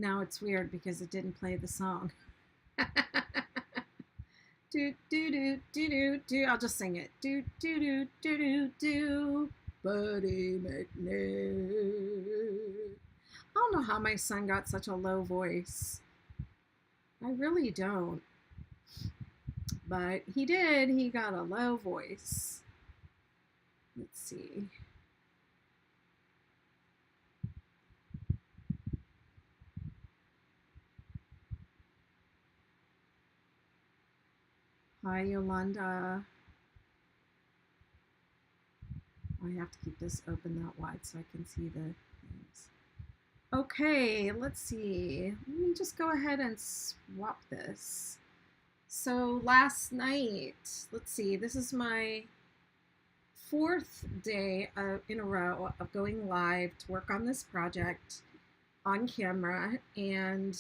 now it's weird because it didn't play the song. Do do do do do do. I'll just sing it. Do do do do do do. Buddy McKnit. I don't know how my son got such a low voice. I really don't. But he did. He got a low voice. Let's see. Hi, Yolanda. I have to keep this open that wide so I can see the things. Okay, let's see. Let me just go ahead and swap this. So last night, let's see, this is my 4th day in a row of going live to work on this project on camera, and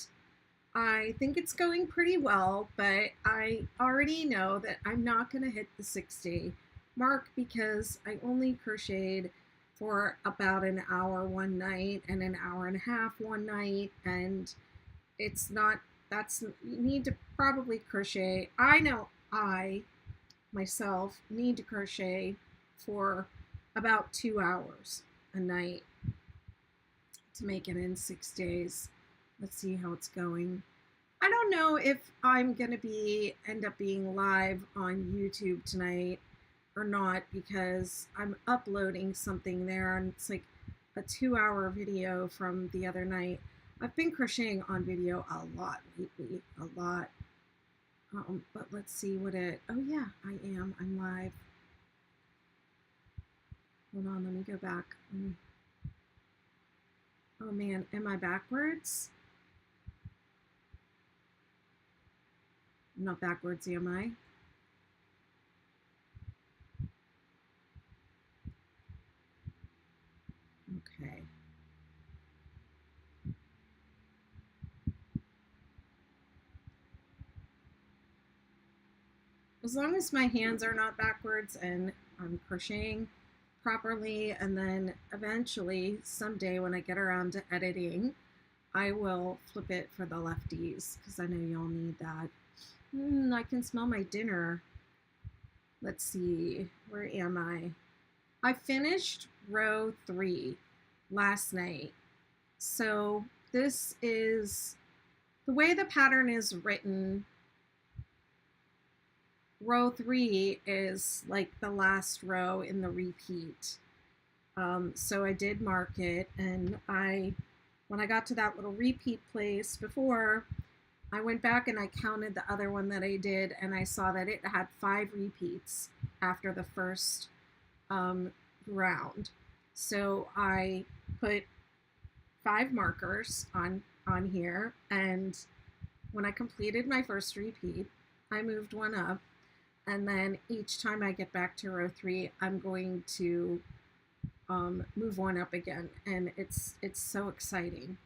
I think it's going pretty well, but I already know that I'm not going to hit the 6-day mark because I only crocheted for about an hour one night and an hour and a half one night, and it's not, you need to probably crochet. I know I myself need to crochet for about 2 hours a night to make it in 6 days. Let's see how it's going. I don't know if I'm gonna end up being live on YouTube tonight or not, because I'm uploading something there and it's like a 2-hour video from the other night. I've been crocheting on video a lot lately, a lot. But let's see what oh yeah, I'm live. Hold on, let me go back. Oh man, am I backwards? I'm not backwards, am I? Okay. As long as my hands are not backwards and I'm crocheting properly, and then eventually someday when I get around to editing, I will flip it for the lefties because I know y'all need that. I can smell my dinner. Let's see, where am I? I finished row 3 last night. So this is the way the pattern is written. Row 3 is like the last row in the repeat. So I did mark it, and when I got to that little repeat place before, I went back and I counted the other one that I did, and I saw that it had 5 repeats after the first round. So I put 5 markers on here, and when I completed my first repeat, I moved one up, and then each time I get back to row 3, I'm going to move one up again, and it's so exciting.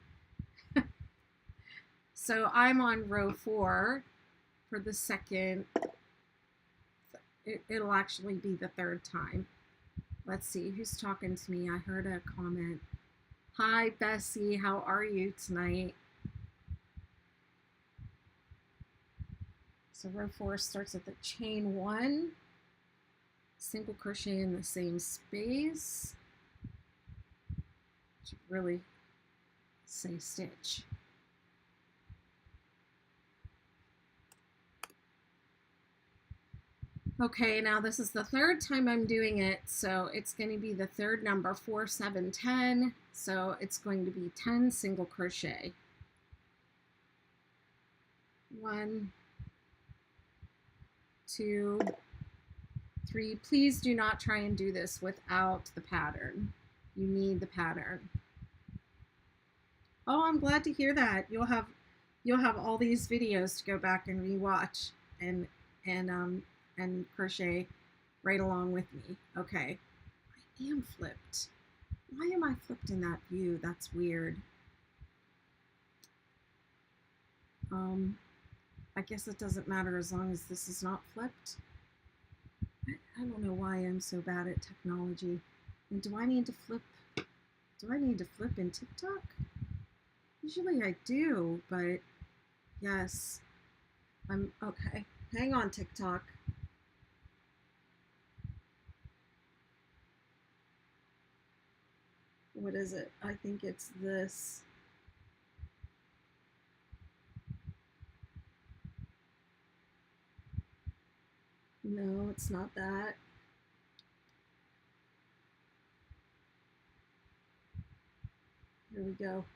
So I'm on row 4 for the second. It'll actually be the 3rd time. Let's see who's talking to me. I heard a comment. Hi Bessie, how are you tonight? So row 4 starts at the chain 1, single crochet in the same space. Should really say stitch. Okay, now this is the 3rd time I'm doing it, so it's going to be the 3rd number, 4, 7, 10. So it's going to be 10 single crochet. 1, 2, 3. Please do not try and do this without the pattern. You need the pattern. Oh, I'm glad to hear that. You'll have all these videos to go back and rewatch and crochet right along with me. Okay, I am flipped. Why am I flipped in that view? That's weird. I guess it doesn't matter as long as this is not flipped. I don't know why I'm so bad at technology. And do I need to flip? Do I need to flip in TikTok? Usually I do, but yes, I'm okay. Hang on, TikTok. What is it? I think it's this. No, it's not that. Here we go.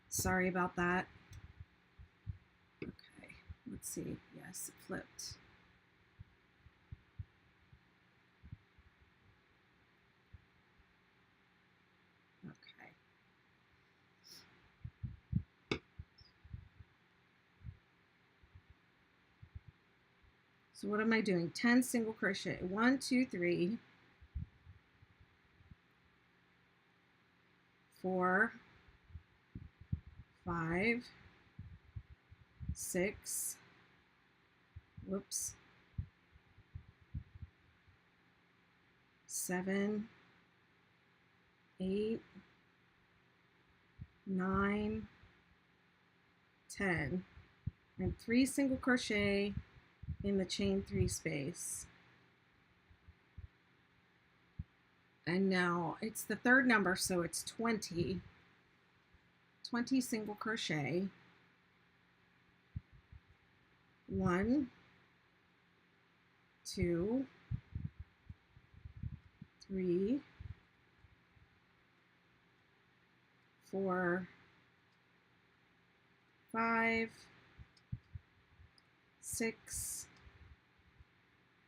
Sorry about that. Okay, let's see. Yes, it flipped. Okay. So what am I doing? 10 single crochet. 1, 2, 3, 4, 5, 6, whoops, 7, 8, 9, 10, and 3 single crochet in the chain 3 space. And now it's the third number, so it's 20. 20 single crochet. 1, 2, 3, 4, 5, 6,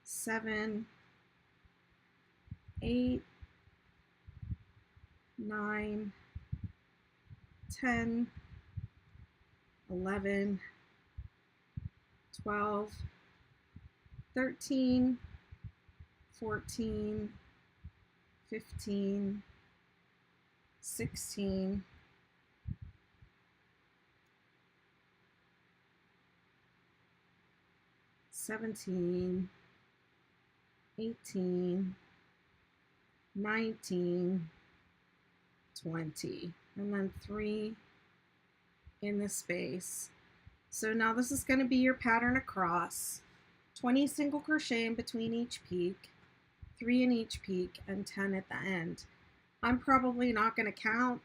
7, 8, 9, 10, 11, 12, 13, 14, 15, 16, 17, 18, 19, 20, and then 3 in the space. So now this is going to be your pattern across. 20 single crochet in between each peak, 3 in each peak, and 10 at the end. I'm probably not going to count.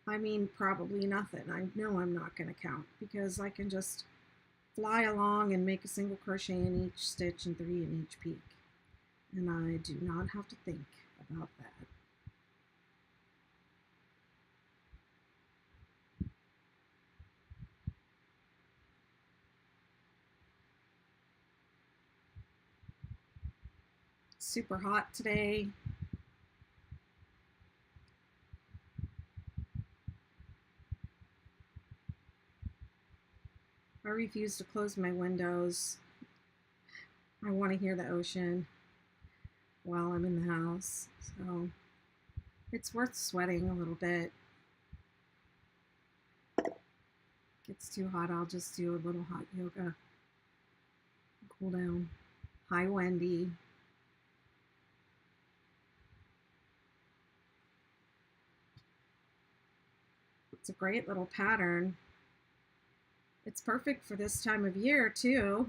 I mean, probably nothing. I know I'm not going to count because I can just fly along and make a single crochet in each stitch and 3 in each peak. And I do not have to think about that. It's super hot today. I refuse to close my windows. I want to hear the ocean while I'm in the house. So it's worth sweating a little bit. Gets too hot, I'll just do a little hot yoga. Cool down. Hi, Wendy. It's a great little pattern. It's perfect for this time of year too.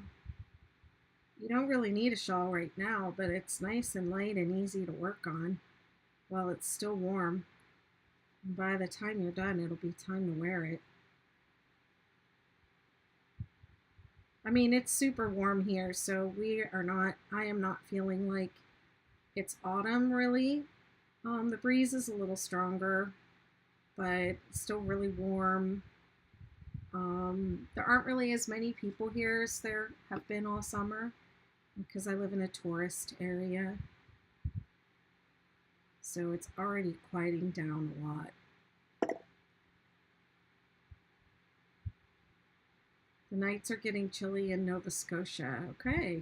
You don't really need a shawl right now, but it's nice and light and easy to work on while it's still warm. And by the time you're done, it'll be time to wear it. I mean, it's super warm here, so I am not feeling like it's autumn really. The breeze is a little stronger, but it's still really warm. There aren't really as many people here as there have been all summer because I live in a tourist area. So it's already quieting down a lot. The nights are getting chilly in Nova Scotia. Okay.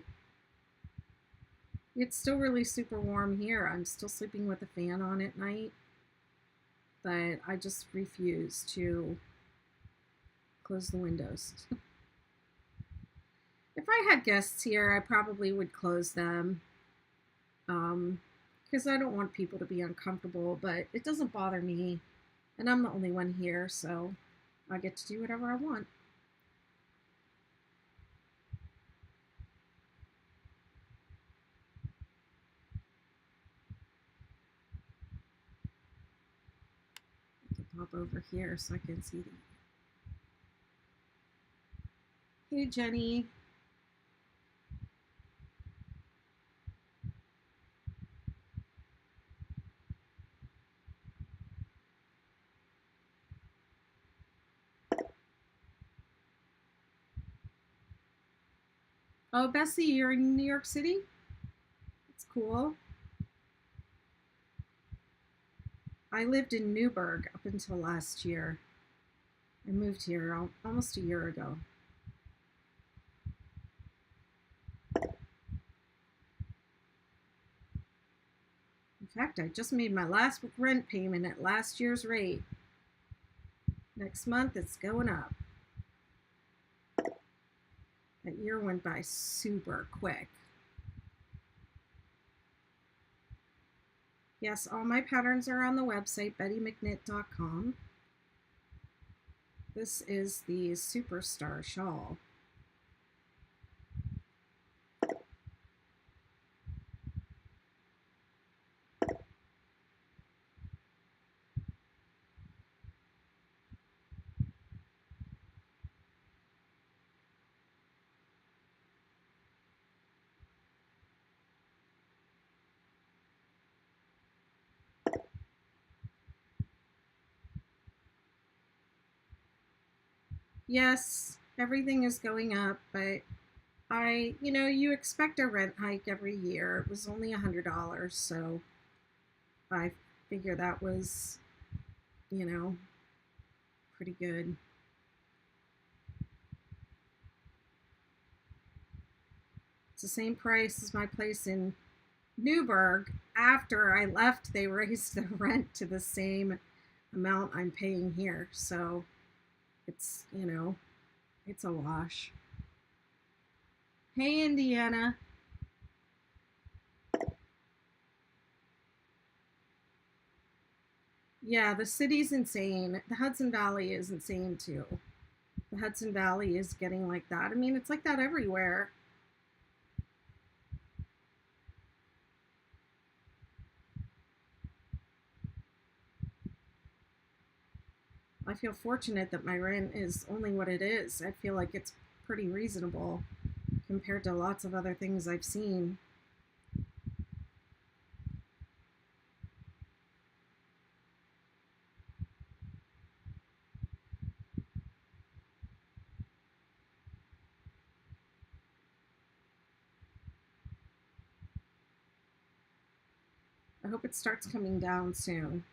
It's still really super warm here. I'm still sleeping with a fan on at night, but I just refuse to close the windows. If I had guests here, I probably would close them because I don't want people to be uncomfortable, but it doesn't bother me, and I'm the only one here, so I get to do whatever I want. I can pop over here so I can see the. Hey, Jenny. Oh, Bessie, you're in New York City? That's cool. I lived in Newburgh up until last year. I moved here almost a year ago. In fact, I just made my last rent payment at last year's rate. Next month, it's going up. That year went by super quick. Yes, all my patterns are on the website, bettymcknit.com. This is the Superstar shawl. Yes, everything is going up, but you expect a rent hike every year. It was only $100, so I figure that was, pretty good. It's the same price as my place in Newburgh. After I left, they raised the rent to the same amount I'm paying here. So it's, it's a wash. Hey, Indiana. Yeah, the city's insane. The Hudson Valley is insane too. The Hudson Valley is getting like that. I mean, it's like that everywhere. I feel fortunate that my rent is only what it is. I feel like it's pretty reasonable compared to lots of other things I've seen. I hope it starts coming down soon.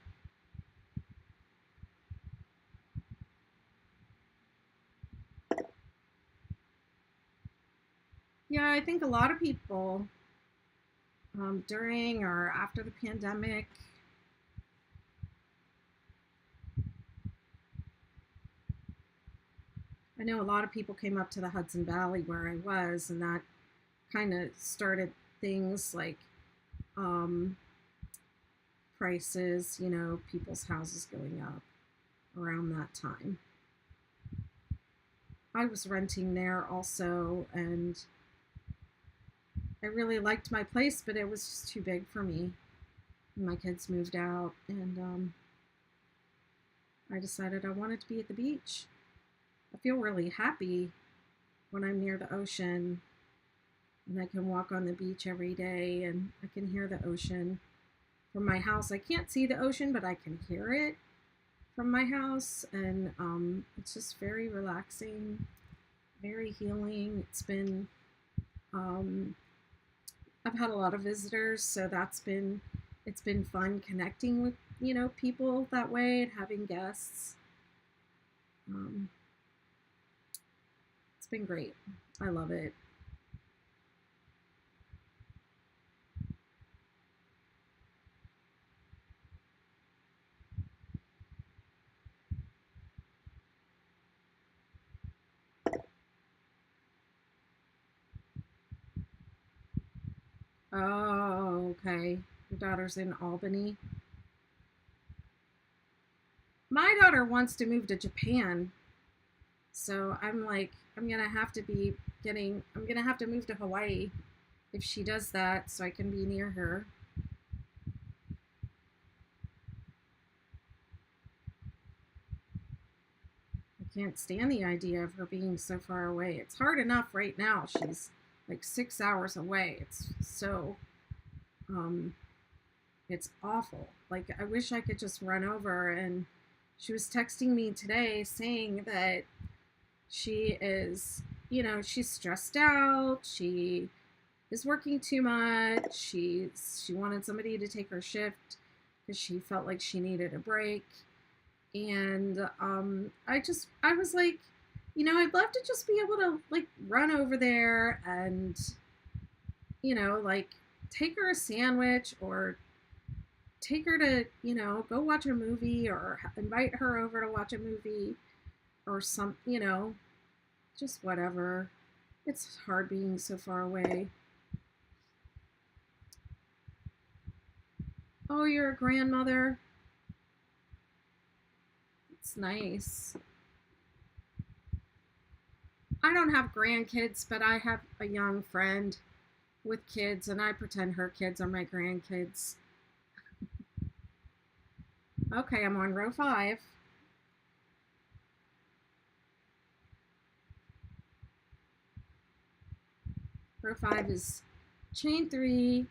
Yeah, I think a lot of people during or after the pandemic, I know a lot of people came up to the Hudson Valley where I was, and that kind of started things like prices, people's houses going up around that time. I was renting there also, and I really liked my place, but it was just too big for me. My kids moved out, and I decided I wanted to be at the beach. I feel really happy when I'm near the ocean and I can walk on the beach every day and I can hear the ocean from my house. I can't see the ocean, but I can hear it from my house, and it's just very relaxing, very healing. I've had a lot of visitors, so it's been fun connecting with people that way and having guests. It's been great. I love it. Oh, okay. Your daughter's in Albany. My daughter wants to move to Japan. So I'm like, I'm gonna have to move to Hawaii if she does that so I can be near her. I can't stand the idea of her being so far away. It's hard enough right now. She's like 6 hours away. Um, it's awful. Like, I wish I could just run over. And she was texting me today saying that she is, she's stressed out. She is working too much. She wanted somebody to take her shift because she felt like she needed a break. And I was like, I'd love to just be able to like run over there and, like take her a sandwich or take her to, go watch a movie or invite her over to watch a movie or just whatever. It's hard being so far away. Oh, you're a grandmother? It's nice. I don't have grandkids, but I have a young friend with kids, and I pretend her kids are my grandkids. Okay, I'm on row 5. Row 5 is chain 3,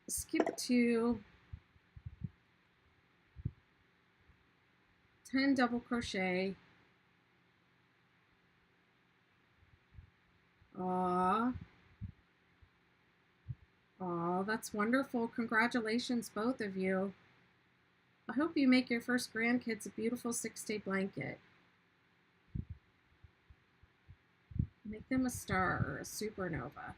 skip 2, 10 double crochet. Aw. Aw, that's wonderful. Congratulations, both of you. I hope you make your first grandkids a beautiful 6-day blanket. Make them a star or a supernova.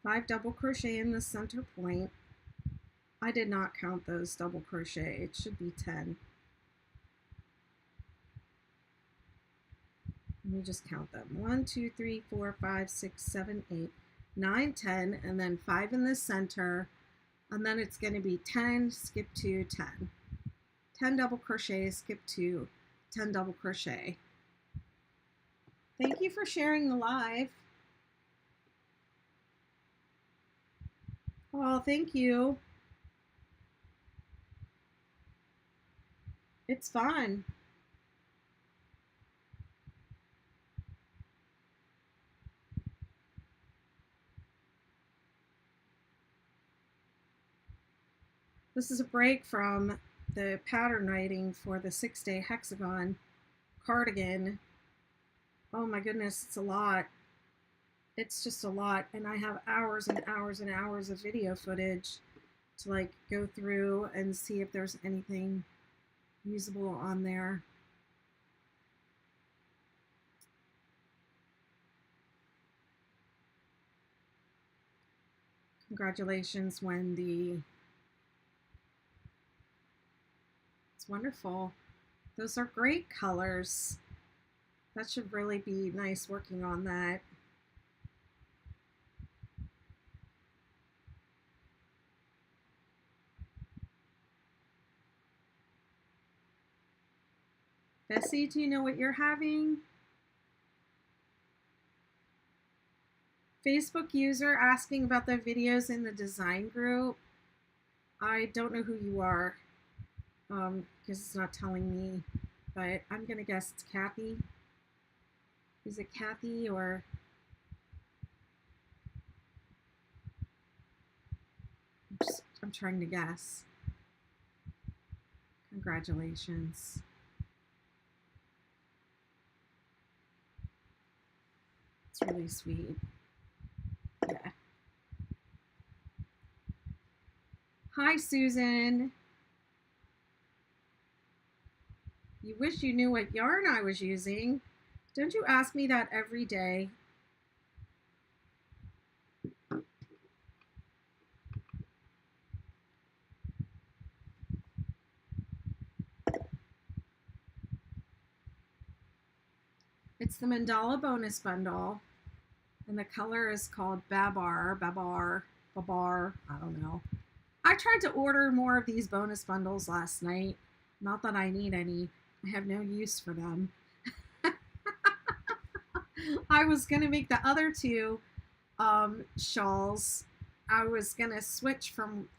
Five double crochet in the center point. I did not count those double crochet. It should be 10. Let me just count them. 1, 2, 3, 4, 5, 6, 7, 8, 9, 10, and then 5 in the center. And then it's going to be 10, skip 2, 10. 10 double crochet, skip 2, 10 double crochet. Thank you for sharing the live. Oh, thank you. It's fun. This is a break from the pattern writing for the 6-day hexagon cardigan. Oh my goodness, it's a lot. It's just a lot, and I have hours and hours and hours of video footage to like go through and see if there's anything usable on there. Congratulations, Wendy. It's wonderful. Those are great colors. That should really be nice working on that. Bessie, do you know what you're having? Facebook user asking about the videos in the design group. I don't know who you are because it's not telling me, but I'm going to guess it's Kathy. Is it Kathy or... I'm trying to guess. Congratulations. It's really sweet. Yeah. Hi, Susan. You wish you knew what yarn I was using. Don't you ask me that every day? It's the Mandala bonus bundle, and the color is called Babar, I don't know. I tried to order more of these bonus bundles last night. Not that I need any. I have no use for them. I was going to make the other two shawls. I was going to switch from,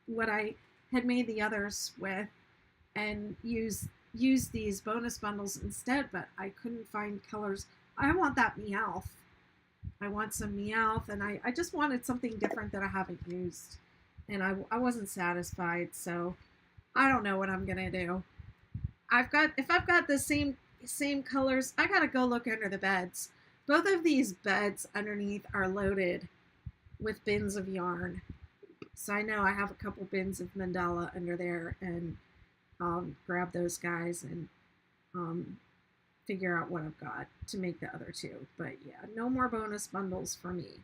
what I had made the others with and use these bonus bundles instead, but I couldn't find colors. I want that Meowth. I want some Meowth, and I just wanted something different that I haven't used, and I wasn't satisfied, so I don't know what I'm gonna do. If I've got the same colors, I gotta go look under the beds. Both of these beds underneath are loaded with bins of yarn, so I know I have a couple bins of Mandala under there, and I'll grab those guys and figure out what I've got to make the other two. But yeah, no more bonus bundles for me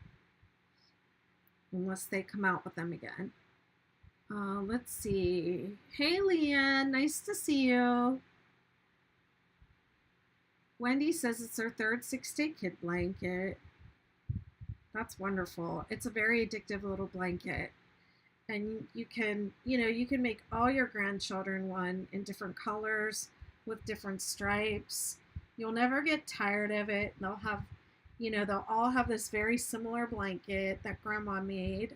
unless they come out with them again. Let's see. Hey, Leanne, nice to see you. Wendy says it's her third 6-day kid blanket. That's wonderful. It's a very addictive little blanket. And you can make all your grandchildren one in different colors with different stripes. You'll never get tired of it. They'll all have this very similar blanket that Grandma made,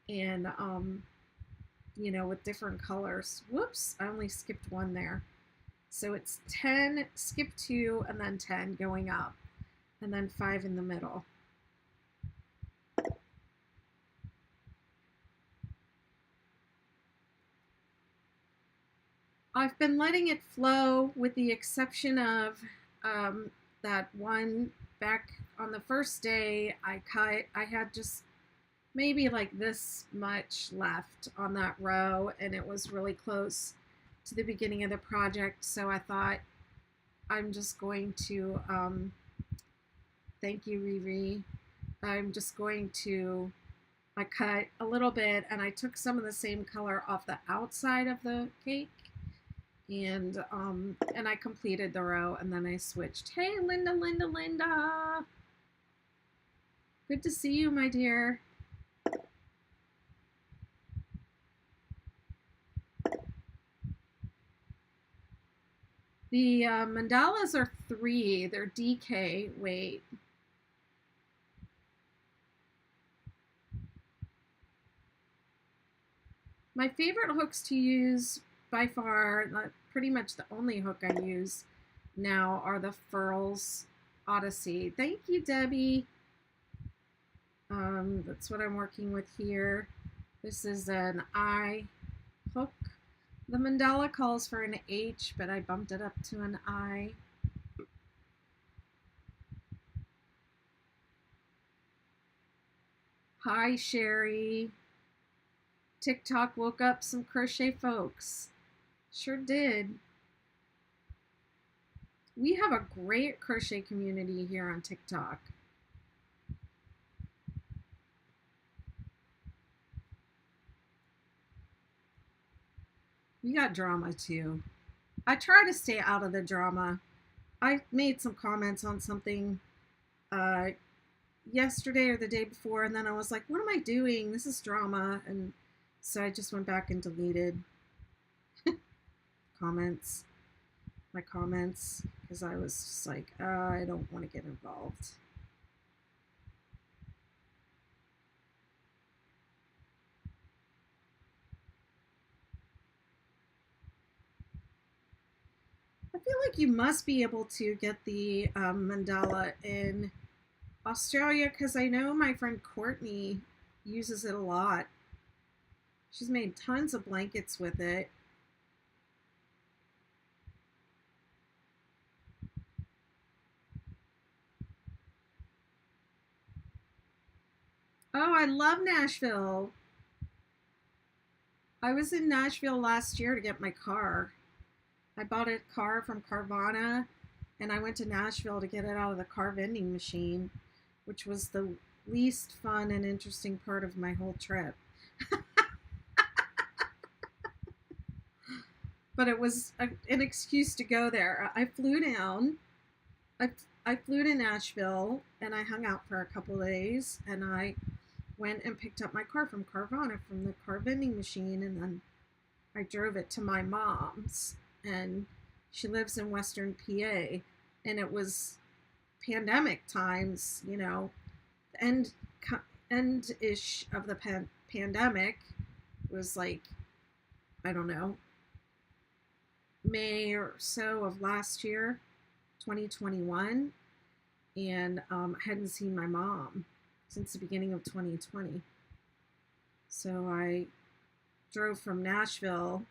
and with different colors. Whoops, I only skipped one there. So it's 10, skip 2, and then 10 going up, and then 5 in the middle. I've been letting it flow with the exception of that one back on the first day I had just maybe like this much left on that row, and it was really close to the beginning of the project, so I thought I'm just going to, thank you, Riri, I'm just going to, I cut a little bit and I took some of the same color off the outside of the cake, and I completed the row, and then I switched. Hey, Linda. Good to see you, my dear. The mandalas are 3. They're DK weight. My favorite hooks to use by far, pretty much the only hook I use now, are the Furls Odyssey. Thank you, Debbie. That's what I'm working with here. This is an I hook. The mandala calls for an H, but I bumped it up to an I. Hi, Sherry. TikTok woke up some crochet folks. Sure did. We have a great crochet community here on TikTok. We got drama too. I try to stay out of the drama. I made some comments on something yesterday or the day before, and then I was like, what am I doing? This is drama. And so I just went back and deleted my comments, because I was just like, I don't want to get involved. I feel like you must be able to get the mandala in Australia, because I know my friend Courtney uses it a lot. She's made tons of blankets with it. Oh, I love Nashville. I was in Nashville last year to get my car. I bought a car from Carvana, and I went to Nashville to get it out of the car vending machine, which was the least fun and interesting part of my whole trip. But it was an excuse to go there. I flew down I, I flew to Nashville and I hung out for a couple of days, and I went and picked up my car from Carvana from the car vending machine, and then I drove it to my mom's, and she lives in Western PA, and it was pandemic times, you know, end end ish of the pandemic. It was like, I don't know, May or so of last year, 2021, and I hadn't seen my mom since the beginning of 2020. So I drove from Nashville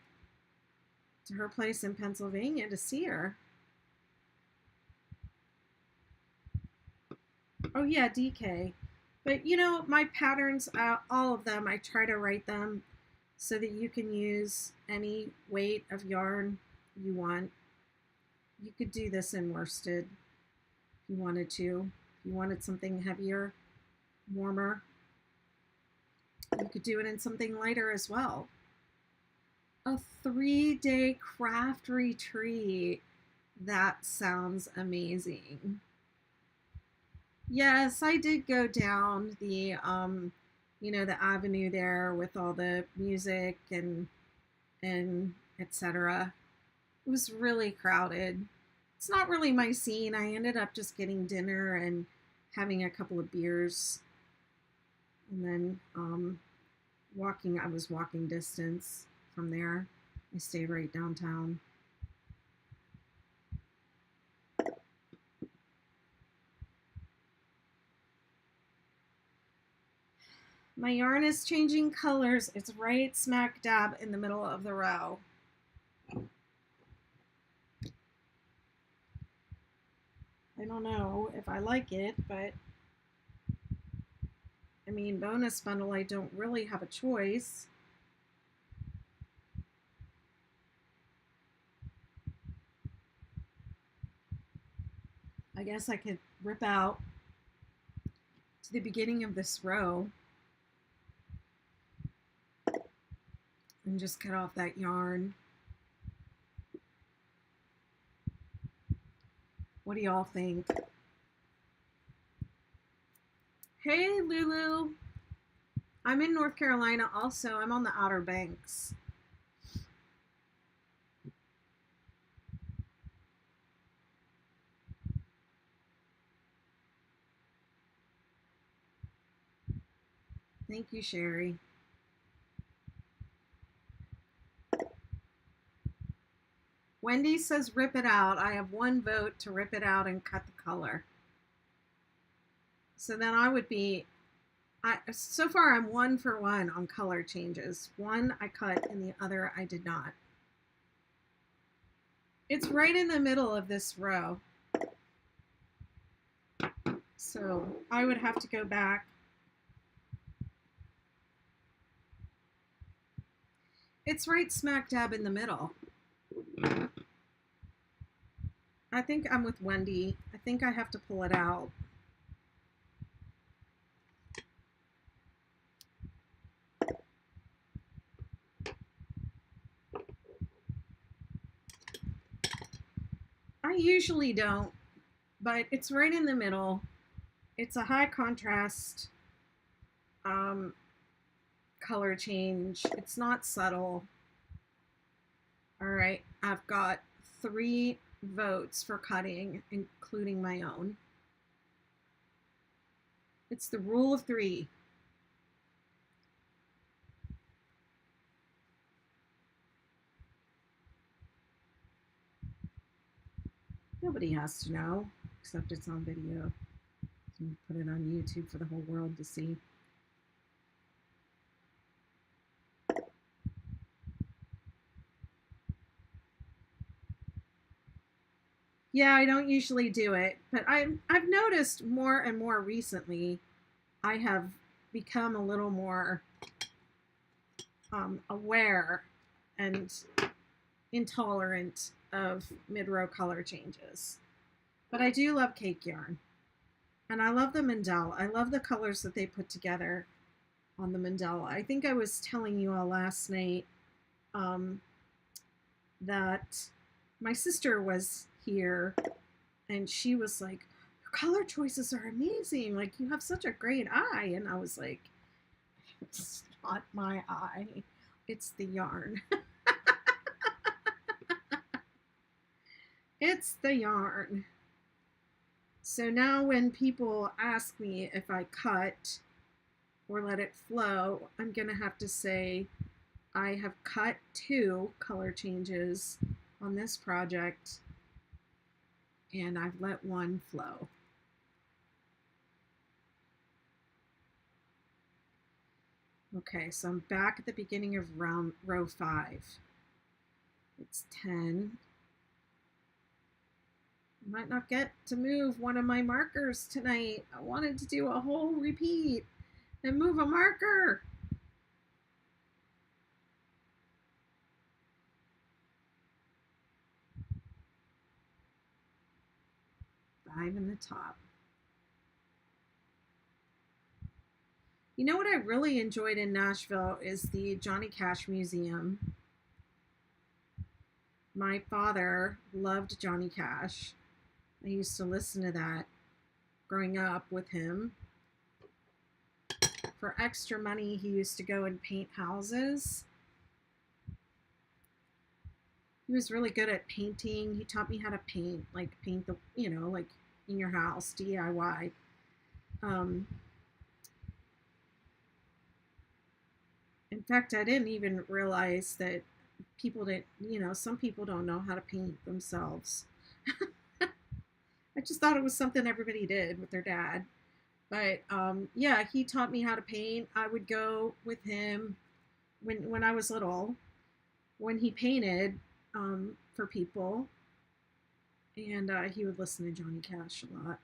to her place in Pennsylvania to see her. Oh yeah, DK. But you know, my patterns, all of them, I try to write them so that you can use any weight of yarn you want. You could do this in worsted if you wanted to. If you wanted something heavier, warmer, you could do it in something lighter as well. A 3-day craft retreat. That sounds amazing. Yes, I did go down the the avenue there with all the music and etc. It was really crowded. It's not really my scene. I ended up just getting dinner and having a couple of beers, and then I was walking distance from there. I stayed right downtown. My yarn is changing colors. It's right smack dab in the middle of the row. I don't know if I like it, but I mean, bonus bundle, I don't really have a choice. I guess I could rip out to the beginning of this row and just cut off that yarn. What do y'all think? Hey, Lulu. I'm in North Carolina also. I'm on the Outer Banks. Thank you, Sherry. Wendy says rip it out. I have one vote to rip it out and cut the color. So then I would be, so far I'm 1 for 1 on color changes. One I cut and the other I did not. It's right in the middle of this row. So I would have to go back. It's right smack dab in the middle. I think I'm with Wendy. I think I have to pull it out. I usually don't, but it's right in the middle. It's a high contrast color change. It's not subtle. All right, I've got 3 votes for cutting, including my own. It's the rule of 3. Nobody has to know, except it's on video. So put it on YouTube for the whole world to see. Yeah, I don't usually do it, but I've noticed more and more recently I have become a little more aware and intolerant of mid-row color changes. But I do love cake yarn. And I love the Mandala. I love the colors that they put together on the Mandala. I think I was telling you all last night that my sister was here And she was like, your color choices are amazing. Like, you have such a great eye. And I was like, it's not my eye, it's the yarn. It's the yarn. So now when people ask me if I cut or let it flow, I'm going to have to say I have cut 2 color changes on this project and I've let 1 flow. Okay, so I'm back at the beginning of row 5. It's 10. I might not get to move one of my markers tonight. I wanted to do a whole repeat and move a marker. 5 in the top. You know what I really enjoyed in Nashville is the Johnny Cash Museum. My father loved Johnny Cash. I used to listen to that growing up with him. For extra money, he used to go and paint houses. He was really good at painting. He taught me how to paint, like paint the, like in your house, DIY. In fact, I didn't even realize that people didn't, some people don't know how to paint themselves. I just thought it was something everybody did with their dad. But yeah, he taught me how to paint. I would go with him when I was little, when he painted for people. And he would listen to Johnny Cash a lot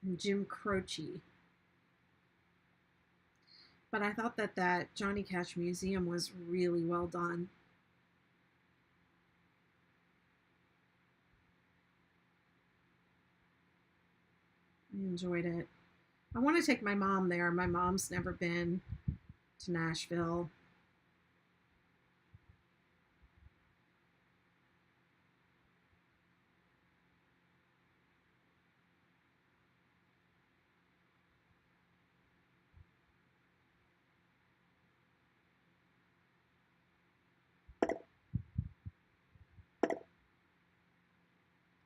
and Jim Croce. But I thought that Johnny Cash Museum was really well done. I enjoyed it. I want to take my mom there. My mom's never been to Nashville.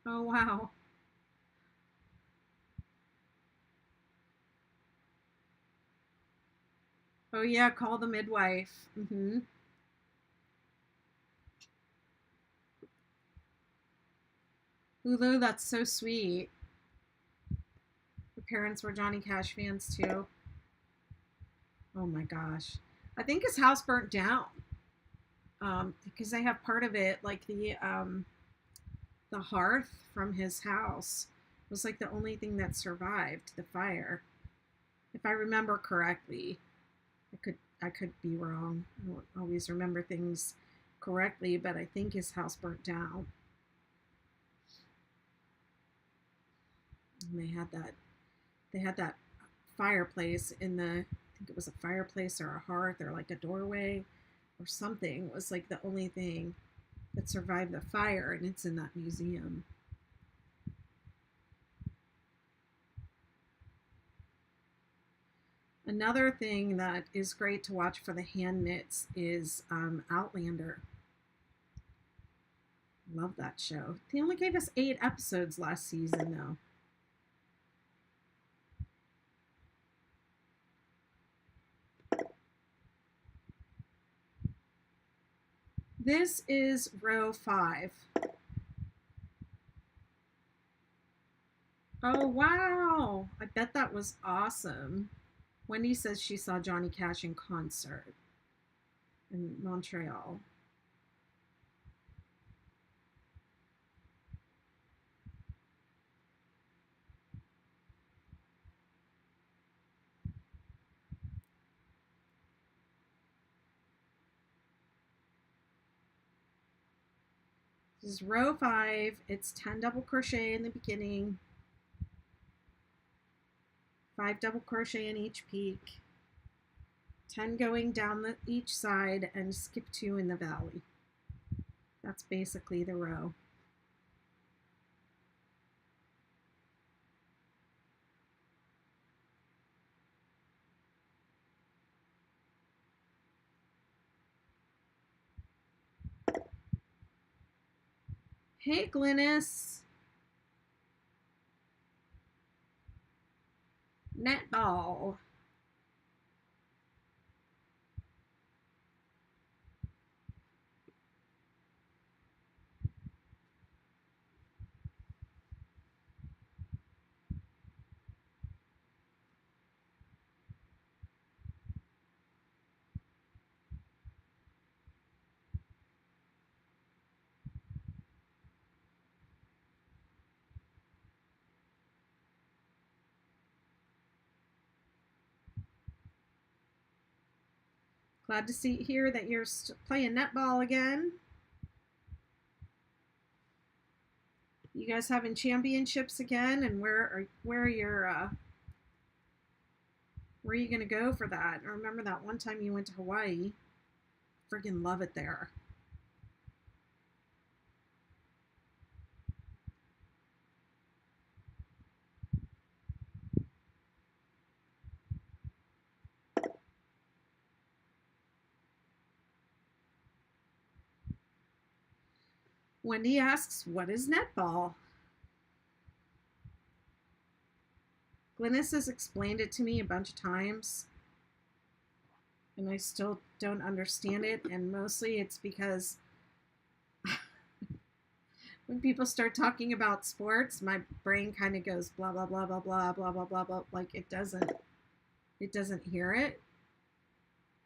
Oh, wow. Oh, yeah, call the midwife. Mm-hmm. Lulu, that's so sweet. The parents were Johnny Cash fans too. Oh my gosh. I think his house burnt down because they have part of it, like the hearth from his house was like the only thing that survived the fire. If I remember correctly, I could be wrong. I don't always remember things correctly, but I think his house burnt down. And they had that fireplace in the, I think it was a fireplace or a hearth or like a doorway or something. It was like the only thing that survived the fire, and it's in that museum. Another thing that is great to watch for the hand knits is Outlander. Love that show. They only gave us 8 episodes last season, though. This is row 5. Oh, wow. I bet that was awesome. Wendy says she saw Johnny Cash in concert in Montreal. This is row 5. It's 10 double crochet in the beginning, 5 double crochet in each peak, 10 going down each side, and skip 2 in the valley. That's basically the row. Hey, Glynis. Netball. Glad to hear that you're playing netball again. You guys having championships again? And where are you gonna go for that? I remember that one time you went to Hawaii. Friggin' love it there. Wendy asks, what is netball? Glynis has explained it to me a bunch of times, and I still don't understand it, and mostly it's because when people start talking about sports, my brain kind of goes blah blah blah blah blah blah blah blah blah, like it doesn't hear it.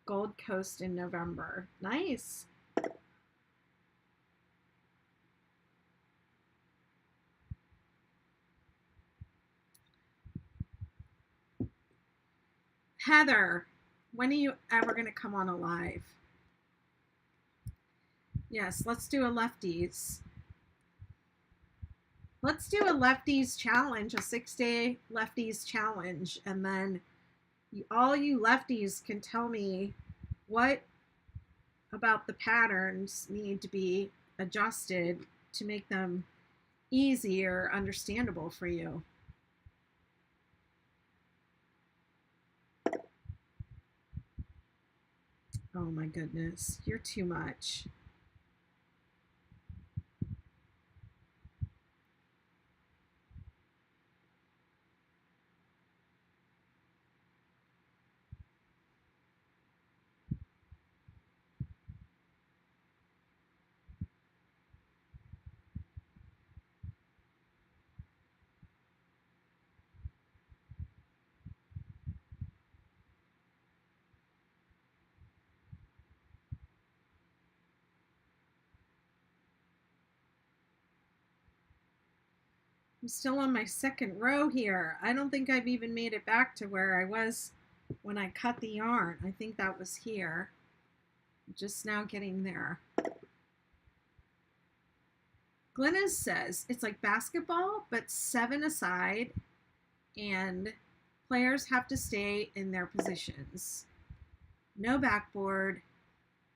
Gold Coast in November. Nice. Heather, when are you ever going to come on a live? Yes, let's do a lefties. Let's do a lefties challenge, a 6-day lefties challenge, and then all you lefties can tell me what about the patterns need to be adjusted to make them easier, understandable for you. Oh my goodness, you're too much. I'm still on my second row here. I don't think I've even made it back to where I was when I cut the yarn. I think that was here. I'm just now getting there. Glennis says it's like basketball, but 7 aside, and players have to stay in their positions. No backboard,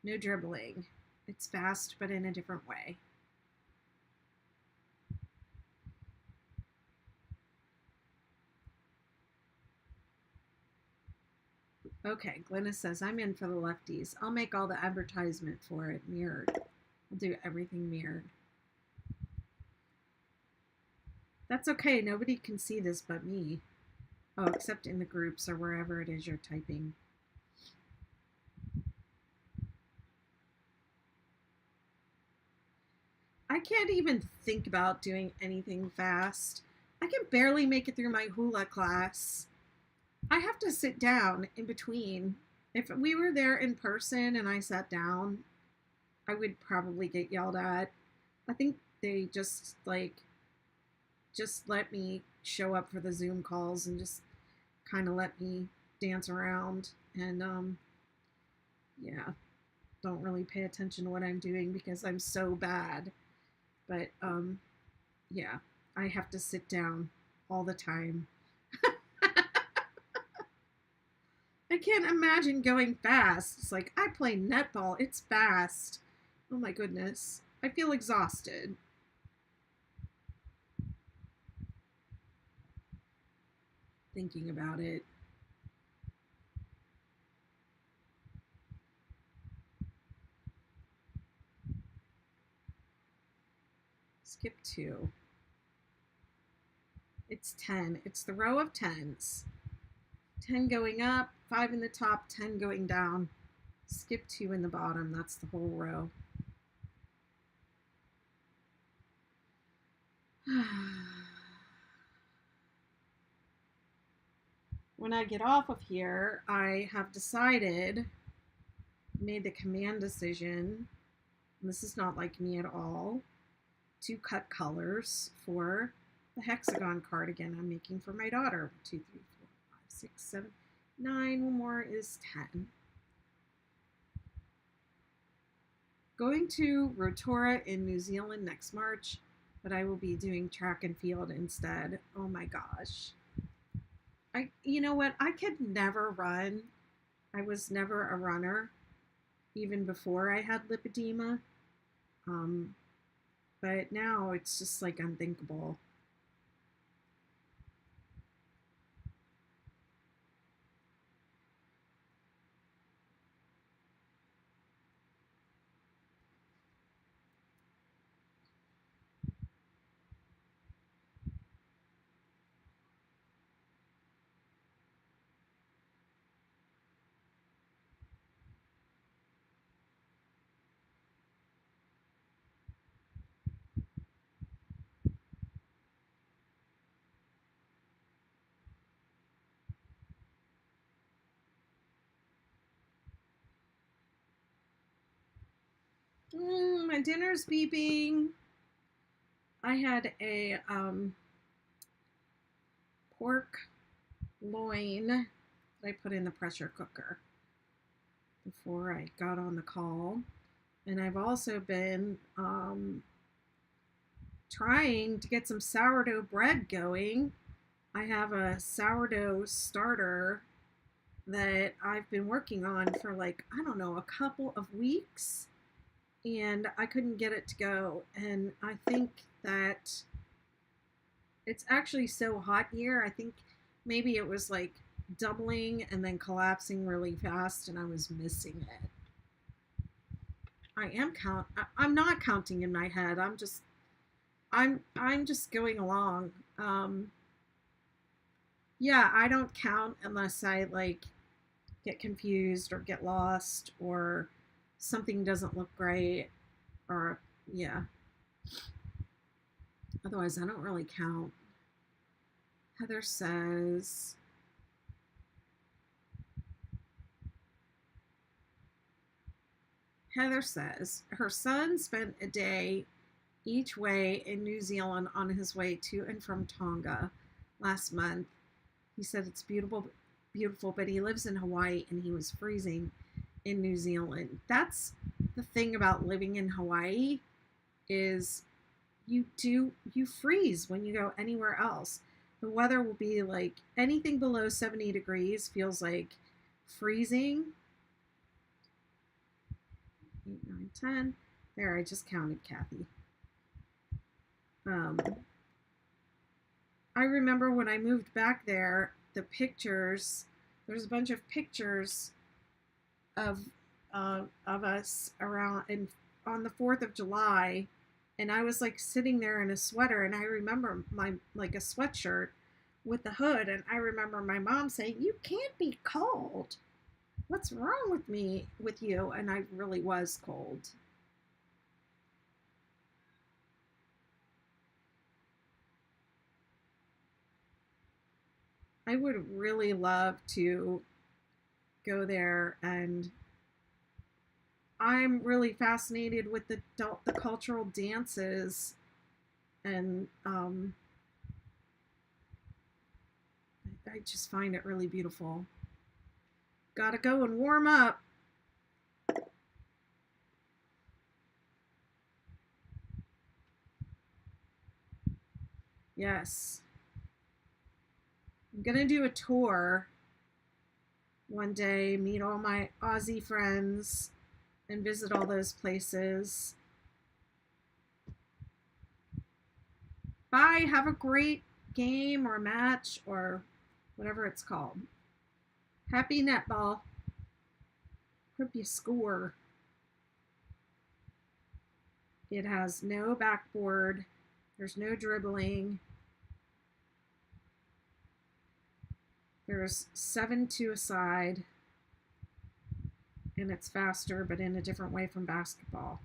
no dribbling. It's fast, but in a different way. Okay, Glennis says, I'm in for the lefties. I'll make all the advertisement for it mirrored. I'll do everything mirrored. That's okay. Nobody can see this but me. Oh, except in the groups or wherever it is you're typing. I can't even think about doing anything fast. I can barely make it through my hula class. I have to sit down in between. If we were there in person and I sat down, I would probably get yelled at. I think they just let me show up for the Zoom calls and just kind of let me dance around and yeah, don't really pay attention to what I'm doing because I'm so bad. But yeah, I have to sit down all the time. I can't imagine going fast. It's like, I play netball. It's fast. Oh my goodness. I feel exhausted. Thinking about it. skip 2. It's 10. It's the row of 10s. 10 going up, 5 in the top, 10 going down. Skip 2 in the bottom. That's the whole row. When I get off of here, I have decided, made the command decision, and this is not like me at all, to cut colors for the hexagon cardigan I'm making for my daughter. 2, 3, 4, 5, 6, 7, 9. One more is 10. Going to Rotorua in New Zealand next March, but I will be doing track and field instead. Oh my gosh. You know what? I could never run. I was never a runner, even before I had lipedema. But now it's just like unthinkable. My dinner's beeping. I had a pork loin that I put in the pressure cooker before I got on the call. And I've also been trying to get some sourdough bread going. I have a sourdough starter that I've been working on for like, I don't know, a couple of weeks, and I couldn't get it to go. And I think that it's actually so hot here. I think maybe it was like doubling and then collapsing really fast, and I was missing it. I'm not counting in my head. I'm just going along. Yeah, I don't count unless I like get confused or get lost or something doesn't look right, or yeah. Otherwise, I don't really count. Heather says, her son spent a day each way in New Zealand on his way to and from Tonga last month. He said it's beautiful, but he lives in Hawaii and he was freezing in New Zealand. That's the thing about living in Hawaii, is you freeze when you go anywhere else. The weather will be like anything below 70 degrees feels like freezing. 8, 9, 10. There, I just counted, Kathy. I remember when I moved back there, the pictures, there's a bunch of pictures of us around on the 4th of July, and I was like sitting there in a sweater, and I remember my like a sweatshirt with the hood, and I remember my mom saying, "You can't be cold. What's wrong with you?" And I really was cold. I would really love to go there, and I'm really fascinated with the cultural dances, and I just find it really beautiful. Gotta go and warm up. Yes. I'm gonna do a tour one day, meet all my Aussie friends, and visit all those places. Bye. Have a great game or match or whatever it's called. Happy netball. Hope you score. It has no backboard There's no dribbling. There's 7-2 a side, and it's faster, but in a different way from basketball.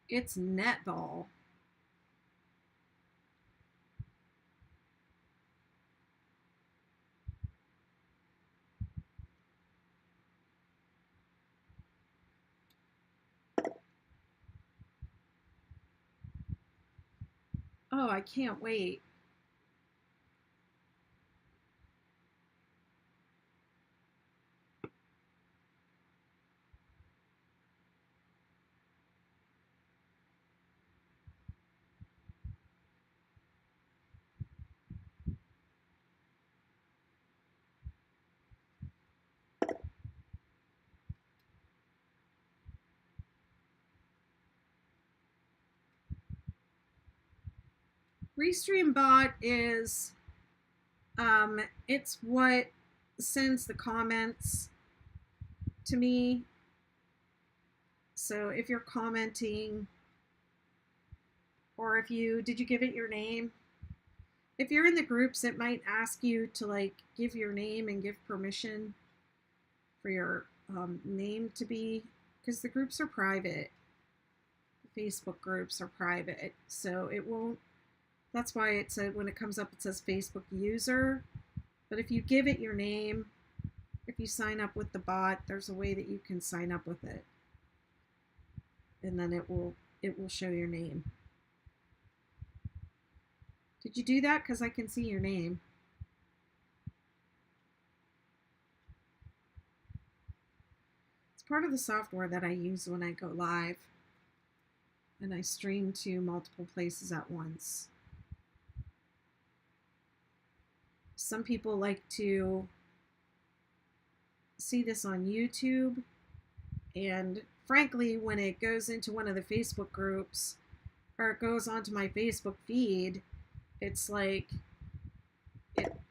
It's netball. Oh, I can't wait. Restream bot is it's what sends the comments to me. So if you're commenting, or if you did you give it your name? If you're in the groups, it might ask you to like give your name and give permission for your name to be, because the groups are private. The Facebook groups are private, so it won't. That's why it said when it comes up, it says Facebook user. But if you give it your name, if you sign up with the bot, there's a way that you can sign up with it, and then it will show your name. Did you do that? Because I can see your name. It's part of the software that I use when I go live and I stream to multiple places at once. Some people like to see this on YouTube, and frankly, when it goes into one of the Facebook groups or it goes onto my Facebook feed, it's like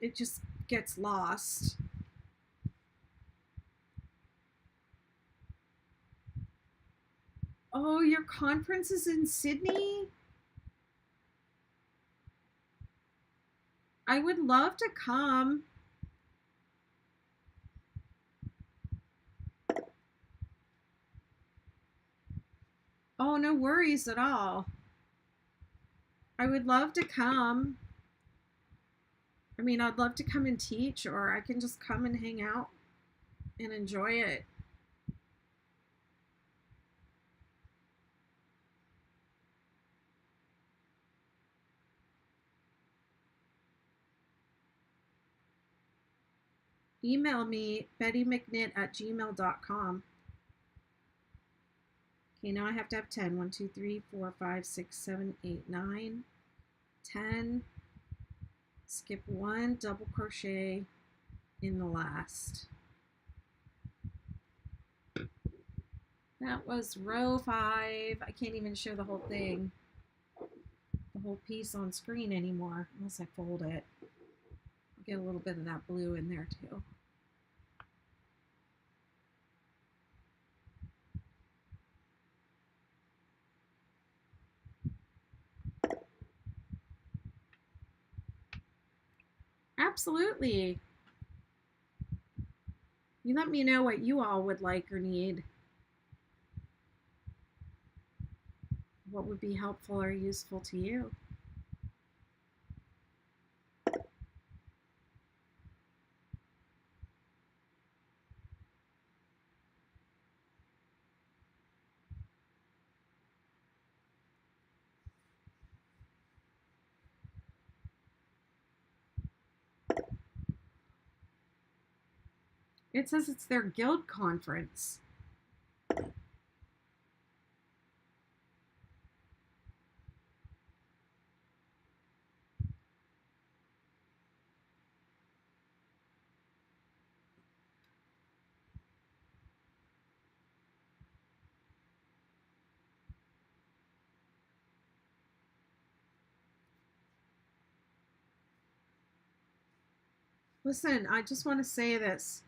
it just gets lost. Oh, your conference is in Sydney? I would love to come. Oh, no worries at all. I would love to come. I mean, I'd love to come and teach, or I can just come and hang out and enjoy it. Email me, bettymcknit@gmail.com. Okay, now I have to have 10. 1, 2, 3, 4, 5, 6, 7, 8, 9, 10. Skip 1, double crochet in the last. That was row 5. I can't even show the whole thing, the whole piece on screen anymore, unless I fold it. I'll get a little bit of that blue in there too. Absolutely. You let me know what you all would like or need. What would be helpful or useful to you? It says it's their guild conference. Listen, I just want to say this.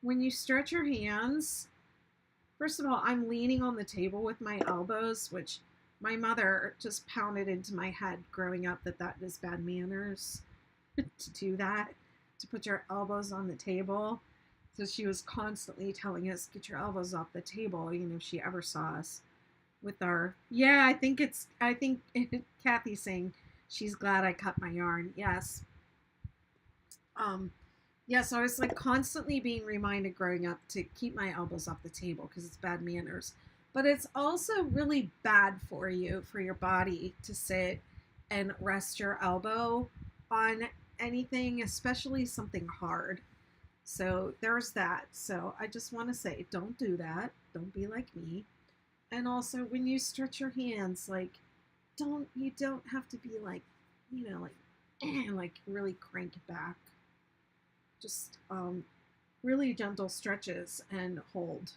when you stretch your hands, first of all, I'm leaning on the table with my elbows, which my mother just pounded into my head growing up that that is bad manners to do that, to put your elbows on the table. So she was constantly telling us, get your elbows off the table, if she ever saw us with our, yeah, I think Kathy's saying she's glad I cut my yarn. Yes. Um, yeah, so I was like constantly being reminded growing up to keep my elbows off the table because it's bad manners. But it's also really bad for you, for your body to sit and rest your elbow on anything, especially something hard. So there's that. So I just want to say, don't do that. Don't be like me. And also when you stretch your hands, like you don't have to be like, like really crank it back. Just really gentle stretches and hold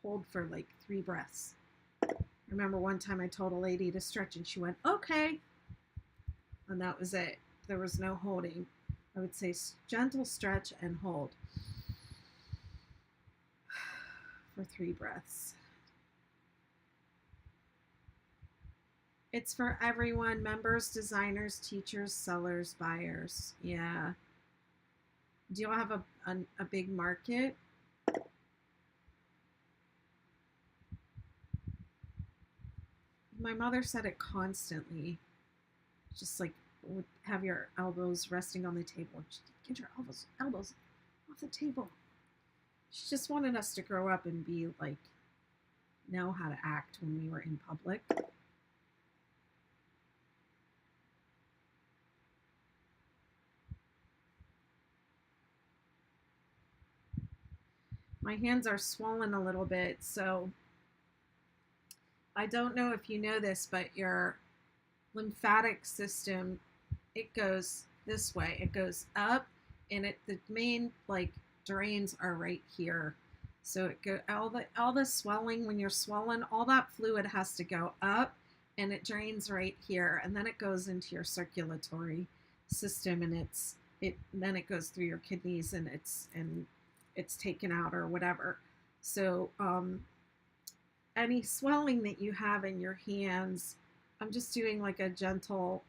for like 3 breaths. I remember one time I told a lady to stretch and she went, okay, and that was it. There was no holding. I would say gentle stretch and hold for 3 breaths. It's for everyone, members, designers, teachers, sellers, buyers. Yeah. Do you all have a big market? My mother said it constantly. Just like would have your elbows resting on the table. Just get your elbows off the table. She just wanted us to grow up and be like, know how to act when we were in public. My hands are swollen a little bit, so I don't know if you know this, but your lymphatic system, it goes this way. It goes up, and the main like drains are right here. So it go all the swelling when you're swollen, all that fluid has to go up, and it drains right here, and then it goes into your circulatory system, and then it goes through your kidneys, and it's taken out or whatever. So any swelling that you have in your hands, I'm just doing like a gentle,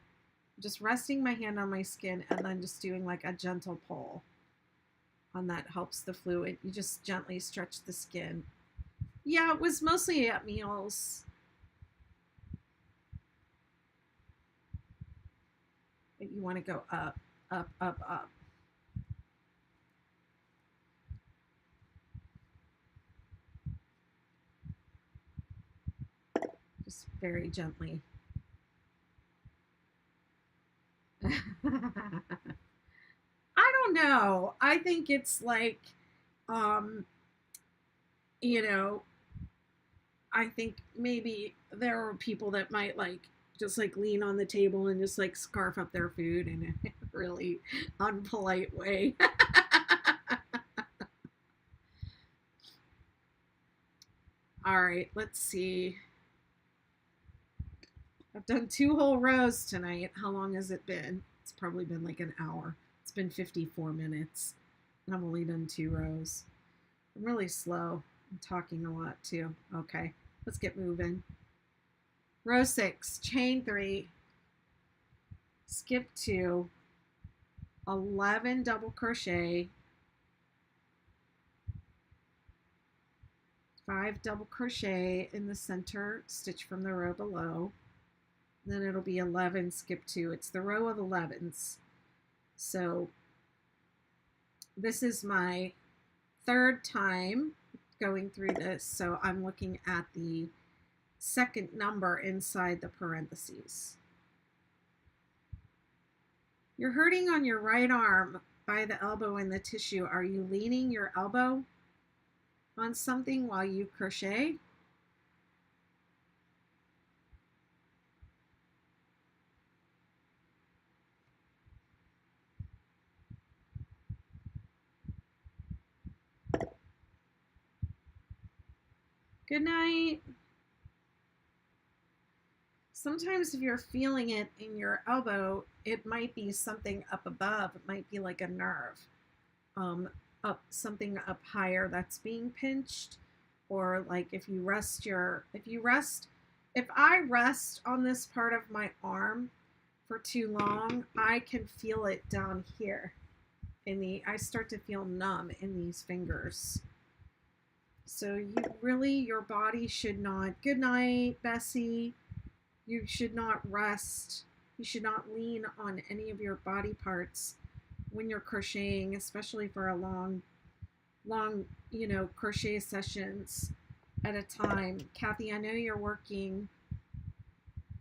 just resting my hand on my skin and then just doing like a gentle pull on that helps the fluid. You just gently stretch the skin. Yeah, it was mostly at meals. But you want to go up, up, up, up. Just very gently. I don't know. I think it's like, you know, I think maybe there are people that might like just like lean on the table and just like scarf up their food in a really unpolite way. All right, let's see. I've done 2 whole rows tonight. How long has it been? It's probably been like an hour. It's been 54 minutes, and I've only done 2 rows. I'm really slow. I'm talking a lot too. Okay, let's get moving. Row 6, chain 3, skip 2, 11 double crochet, 5 double crochet in the center stitch from the row below. Then it'll be 11, skip 2. It's the row of 11s. So this is my 3rd time going through this. So I'm looking at the 2nd number inside the parentheses. You're hurting on your right arm by the elbow in the tissue. Are you leaning your elbow on something while you crochet? Good night. Sometimes if you're feeling it in your elbow, it might be something up above. It might be like a nerve. up something up higher that's being pinched, or like if I rest on this part of my arm for too long, I can feel it down here I start to feel numb in these fingers. So your body should not, good night, Bessie. You should not rest. You should not lean on any of your body parts when you're crocheting, especially for a long, crochet sessions at a time. Kathy, I know you're working.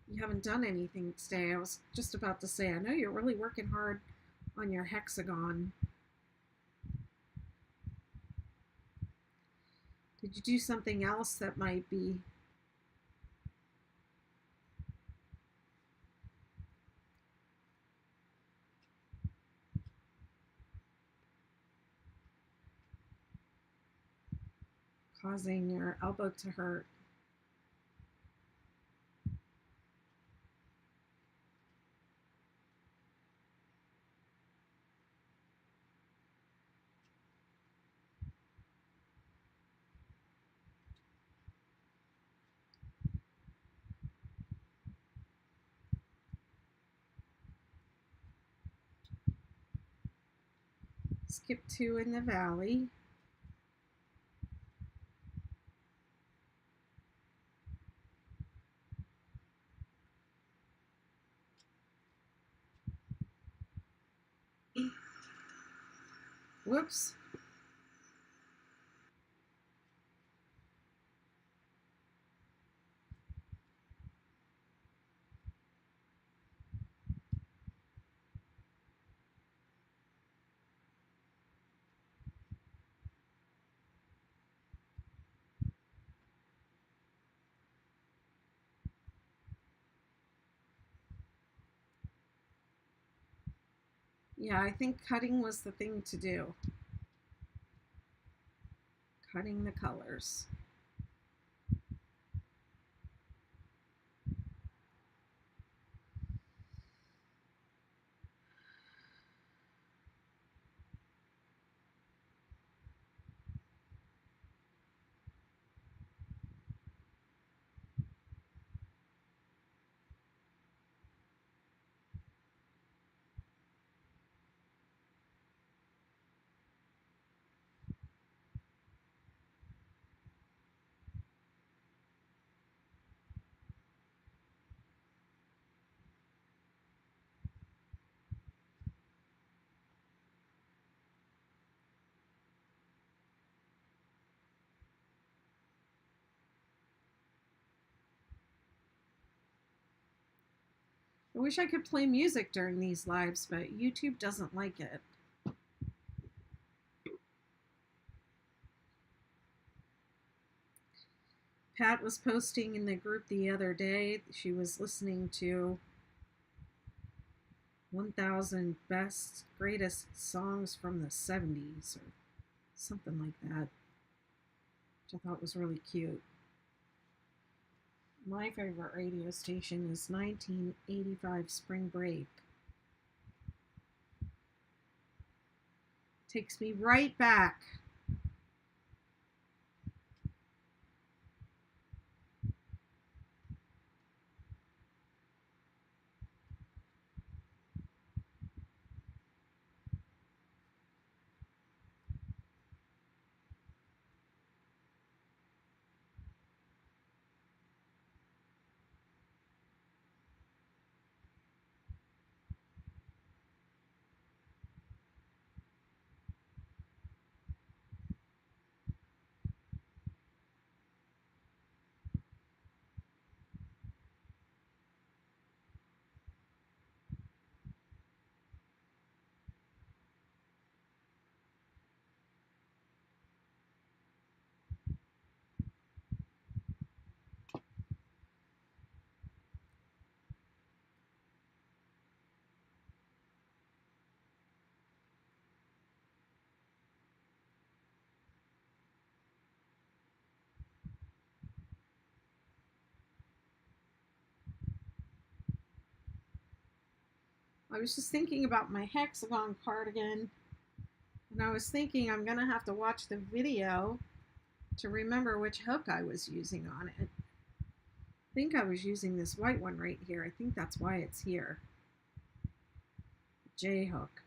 You haven't done anything today. I was just about to say, I know you're really working hard on your hexagon. Did you do something else that might be causing your elbow to hurt? Skip 2 in the valley. Whoops. Yeah, I think cutting was the thing to do. Cutting the colors. I wish I could play music during these lives, but YouTube doesn't like it. Pat was posting in the group the other day. She was listening to 1000 best, greatest songs from the 70s or something like that, which I thought was really cute. My favorite radio station is 1985 Spring Break. Takes me right back. I was just thinking about my hexagon cardigan, And I was thinking I'm gonna have to watch the video to remember which hook I was using on it. I think I was using this white one right here. I think that's why it's here. J hook.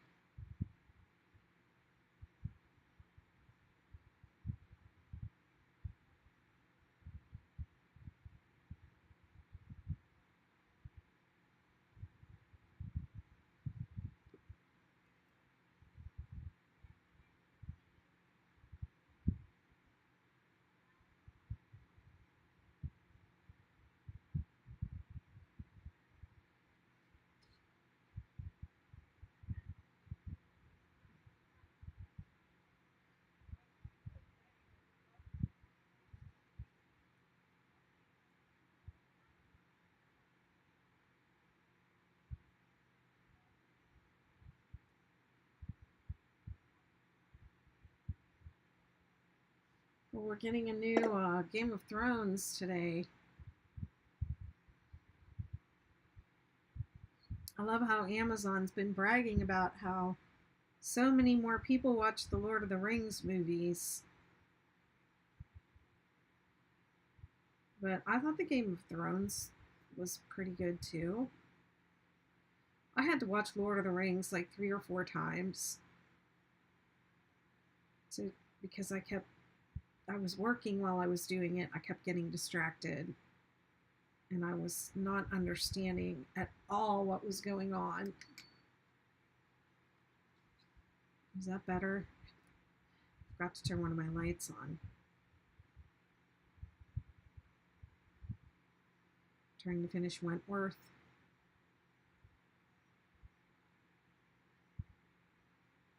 Well, we're getting a new Game of Thrones today. I love how Amazon's been bragging about how so many more people watch the Lord of the Rings movies. But I thought the Game of Thrones was pretty good too. I had to watch Lord of the Rings like 3 or 4 times because I was working while I was doing it. I kept getting distracted and I was not understanding at all what was going on. Is that better? I forgot to turn one of my lights on. Trying to finish Wentworth.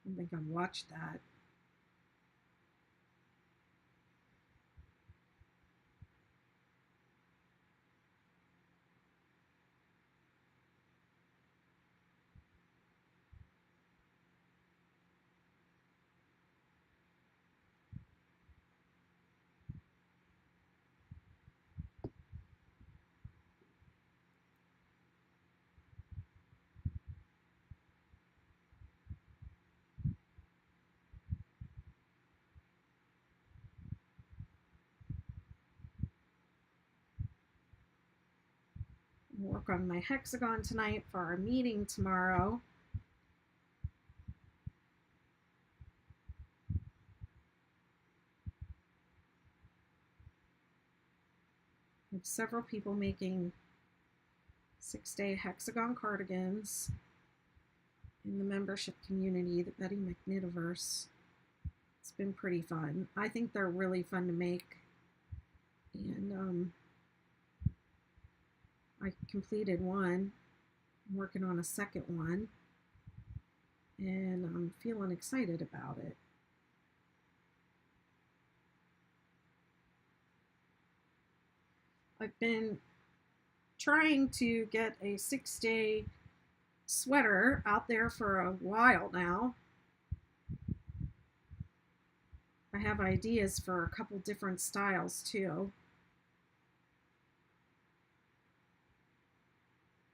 I don't think I've watched that. Work on my hexagon tonight for our meeting tomorrow. I have several people making 6-day hexagon cardigans in the membership community, the Betty McKnitiverse. It's been pretty fun. I think they're really fun to make. And I completed one. I'm working on a second one. And I'm feeling excited about it. I've been trying to get a 6-day sweater out there for a while now. I have ideas for a couple different styles too.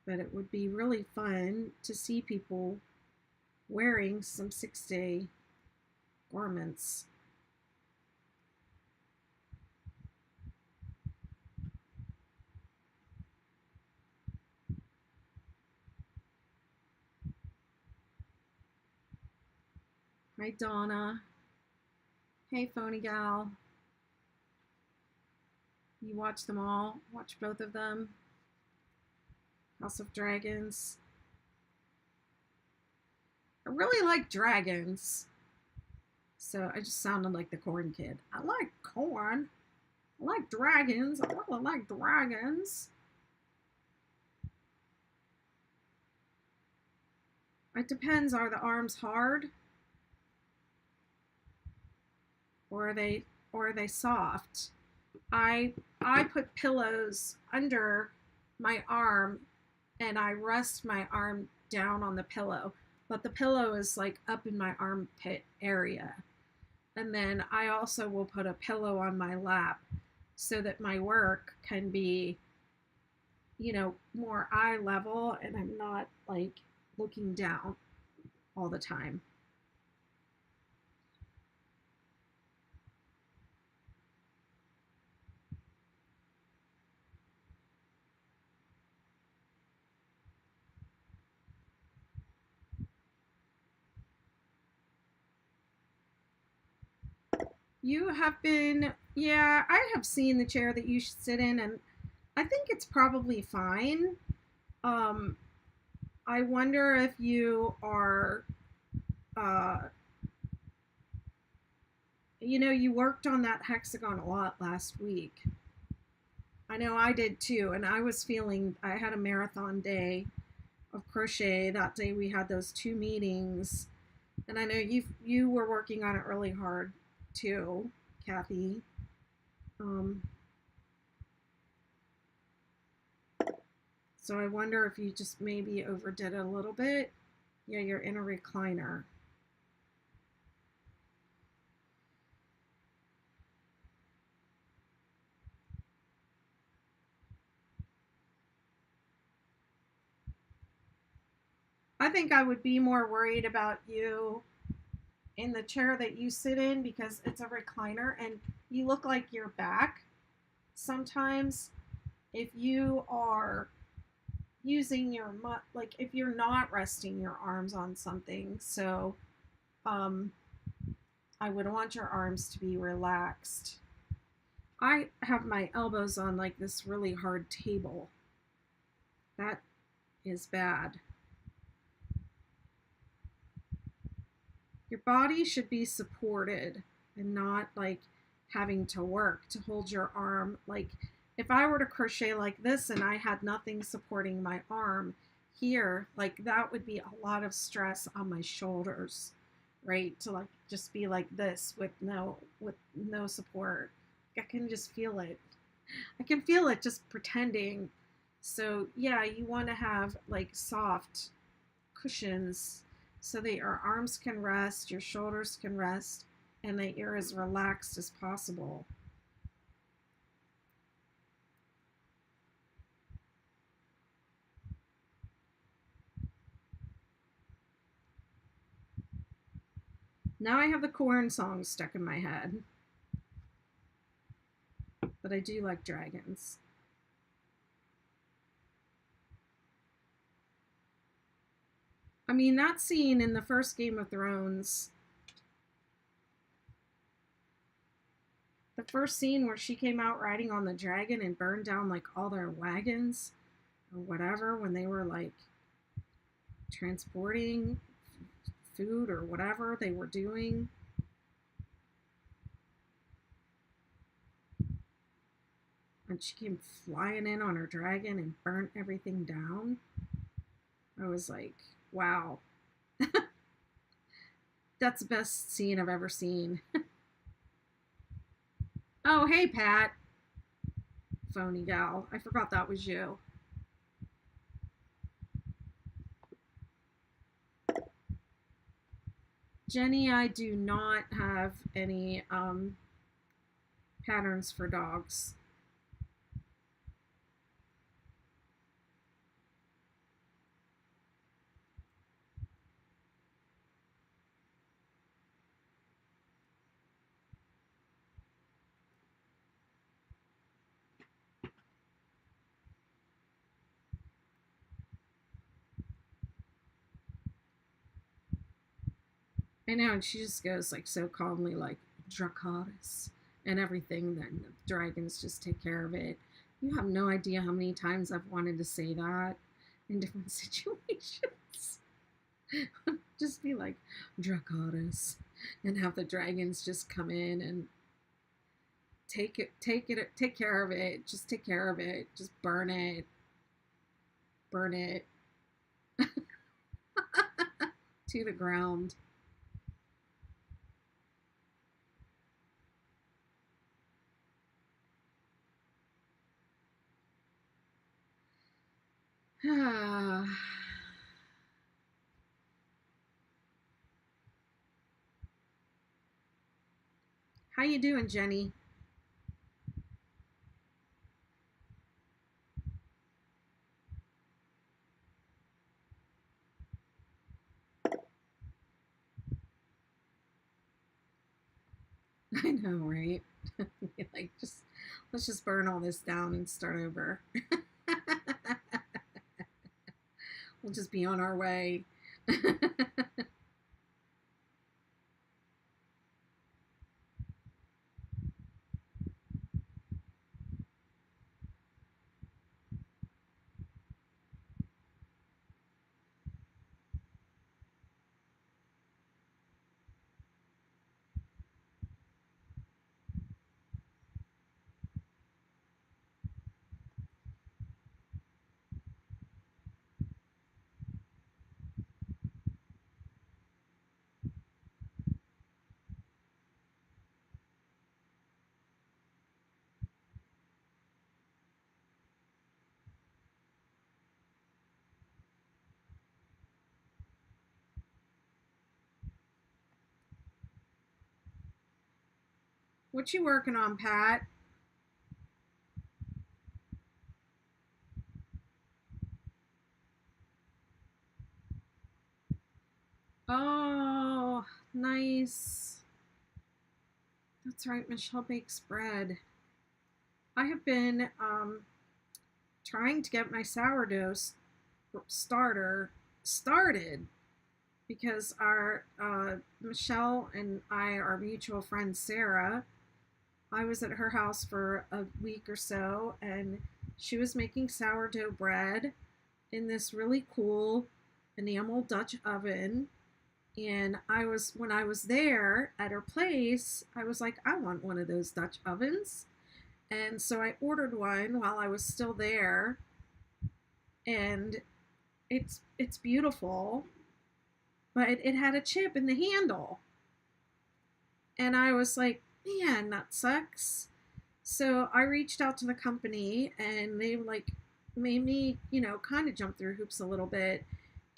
But it would be really fun to see people wearing some 6-day garments. Hi, Donna. Hey, Phony Gal. You watch them all? Watch both of them? House of Dragons. I really like dragons. So I just sounded like the corn kid. I like corn. I like dragons. I really like dragons. It depends. Are the arms hard? Or are they soft? I put pillows under my arm and I rest my arm down on the pillow, but the pillow is like up in my armpit area. And then I also will put a pillow on my lap so that my work can be, you know, more eye level and I'm not like looking down all the time. You have been, yeah, I have seen the chair that you should sit in, and I think it's probably fine. Um, I wonder if you are, uh, you worked on that hexagon a lot last week. I know I did too, and I was feeling, I had a marathon day of crochet. That day we had those 2 meetings, and I know you were working on it really hard too, Kathy. Um, so I wonder if you just maybe overdid it a little bit. Yeah, you're in a recliner. I think I would be more worried about you in the chair that you sit in because it's a recliner and you look like you're back. Sometimes if you are using your like if you're not resting your arms on something, so um I would want your arms to be relaxed. I have my elbows on like this really hard table. That is bad. Your body should be supported and not like having to work to hold your arm. Like if I were to crochet like this and I had nothing supporting my arm here, like that would be a lot of stress on my shoulders, right? To like just be like this with no support. I can just feel it. I can feel it just pretending. So yeah, you want to have like soft cushions so that your arms can rest, your shoulders can rest, and that you're as relaxed as possible. Now I have the corn song stuck in my head, but I do like dragons. I mean, that scene in the first Game of Thrones, the first scene where she came out riding on the dragon and burned down like all their wagons or whatever when they were like transporting food or whatever they were doing. And she came flying in on her dragon and burnt everything down. I was like, wow. That's the best scene I've ever seen. Oh, hey, Pat. Phony gal. I forgot that was you. Jenny, I do not have any patterns for dogs. I know, and she just goes like so calmly, like Dracarys and everything. Then the dragons just take care of it. You have no idea how many times I've wanted to say that in different situations. Just be like Dracarys and have the dragons just come in and take care of it. Just take care of it. Just burn it to the ground. How you doing, Jenny? I know, right? Like, just let's just burn all this down and start over. We'll just be on our way. What you working on, Pat? Oh, nice. That's right, Michelle bakes bread. I have been trying to get my sourdough starter started because our Michelle and our mutual friend Sarah, I was at her house for a week or so, and she was making sourdough bread in this really cool enamel Dutch oven. And when I was there at her place, I was like, I want one of those Dutch ovens. And so I ordered one while I was still there, and it's beautiful, but it had a chip in the handle. And I was like, man, that sucks. So I reached out to the company, and they like made me, kind of jump through hoops a little bit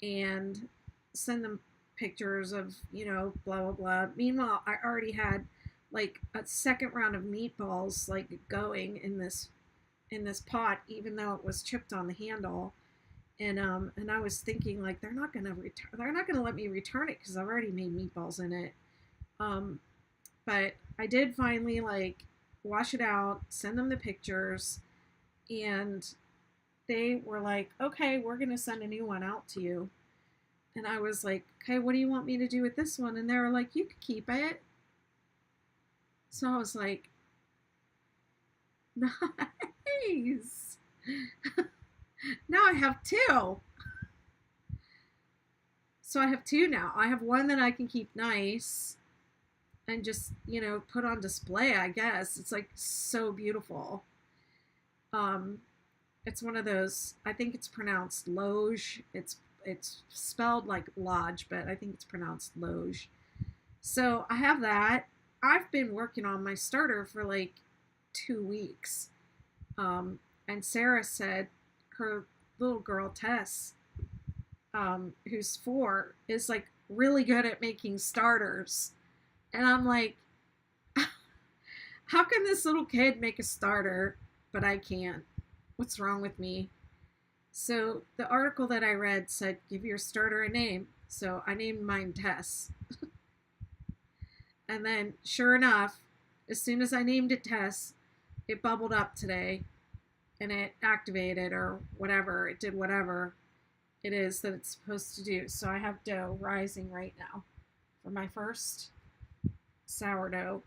and send them pictures of, blah blah blah. Meanwhile, I already had like a second round of meatballs like going in this pot, even though it was chipped on the handle. And I was thinking like they're not gonna let me return it because I've already made meatballs in it. But I did finally like wash it out, send them the pictures, and they were like, okay, we're gonna send a new one out to you. And I was like, okay, what do you want me to do with this one? And they were like, you can keep it. So I was like, nice. Now I have two. So I have two now. I have one that I can keep nice and just, put on display, I guess. It's like so beautiful. It's one of those, I think it's pronounced loge. It's spelled like lodge, but I think it's pronounced loge. So I have that. I've been working on my starter for like 2 weeks. And Sarah said her little girl Tess, who's 4, is like really good at making starters. And I'm like, how can this little kid make a starter, but I can't? What's wrong with me? So the article that I read said, give your starter a name. So I named mine Tess. And then, sure enough, as soon as I named it Tess, it bubbled up today and it activated or whatever. It did whatever it is that it's supposed to do. So I have dough rising right now for my first sourdough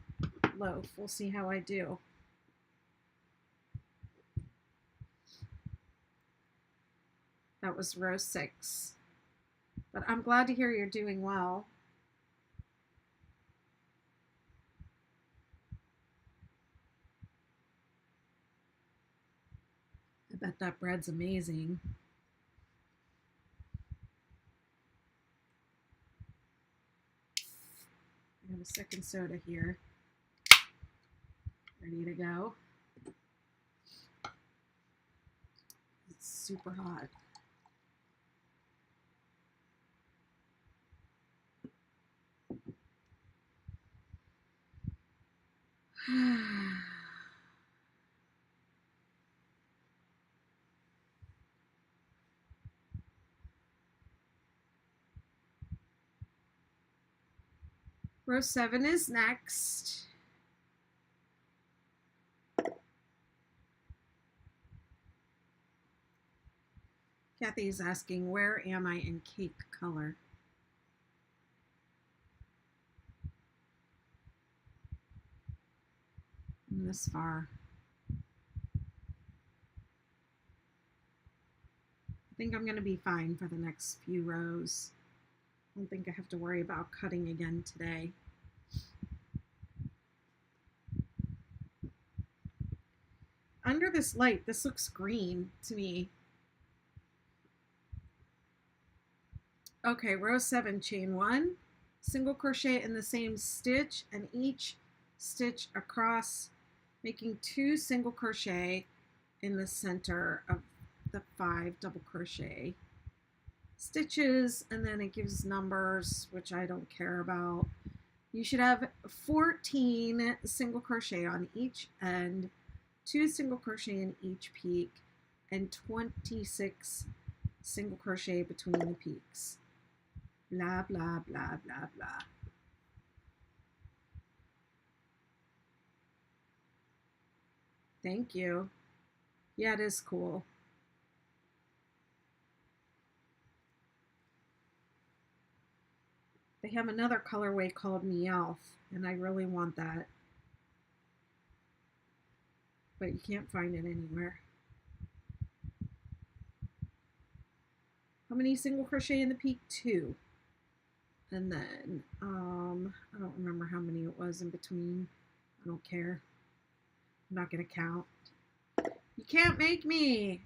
loaf. We'll see how I do. That was row 6. But I'm glad to hear you're doing well. I bet that bread's amazing. I have a second soda here. Ready to go. It's super hot. Row 7 is next. Kathy is asking, where am I in cake color? I'm this far. I think I'm going to be fine for the next few rows. I don't think I have to worry about cutting again today. Under this light, this looks green to me. Okay, row 7, chain 1, single crochet in the same stitch, and each stitch across, making 2 single crochet in the center of the 5 double crochet stitches, and then it gives numbers, which I don't care about. You should have 14 single crochet on each end, 2 single crochet in each peak, and 26 single crochet between the peaks. Blah, blah, blah, blah, blah. Thank you. Yeah, it is cool. They have another colorway called Meowth, and I really want that. But you can't find it anywhere. How many single crochet in the peak? 2. And then, I don't remember how many it was in between. I don't care. I'm not going to count. You can't make me.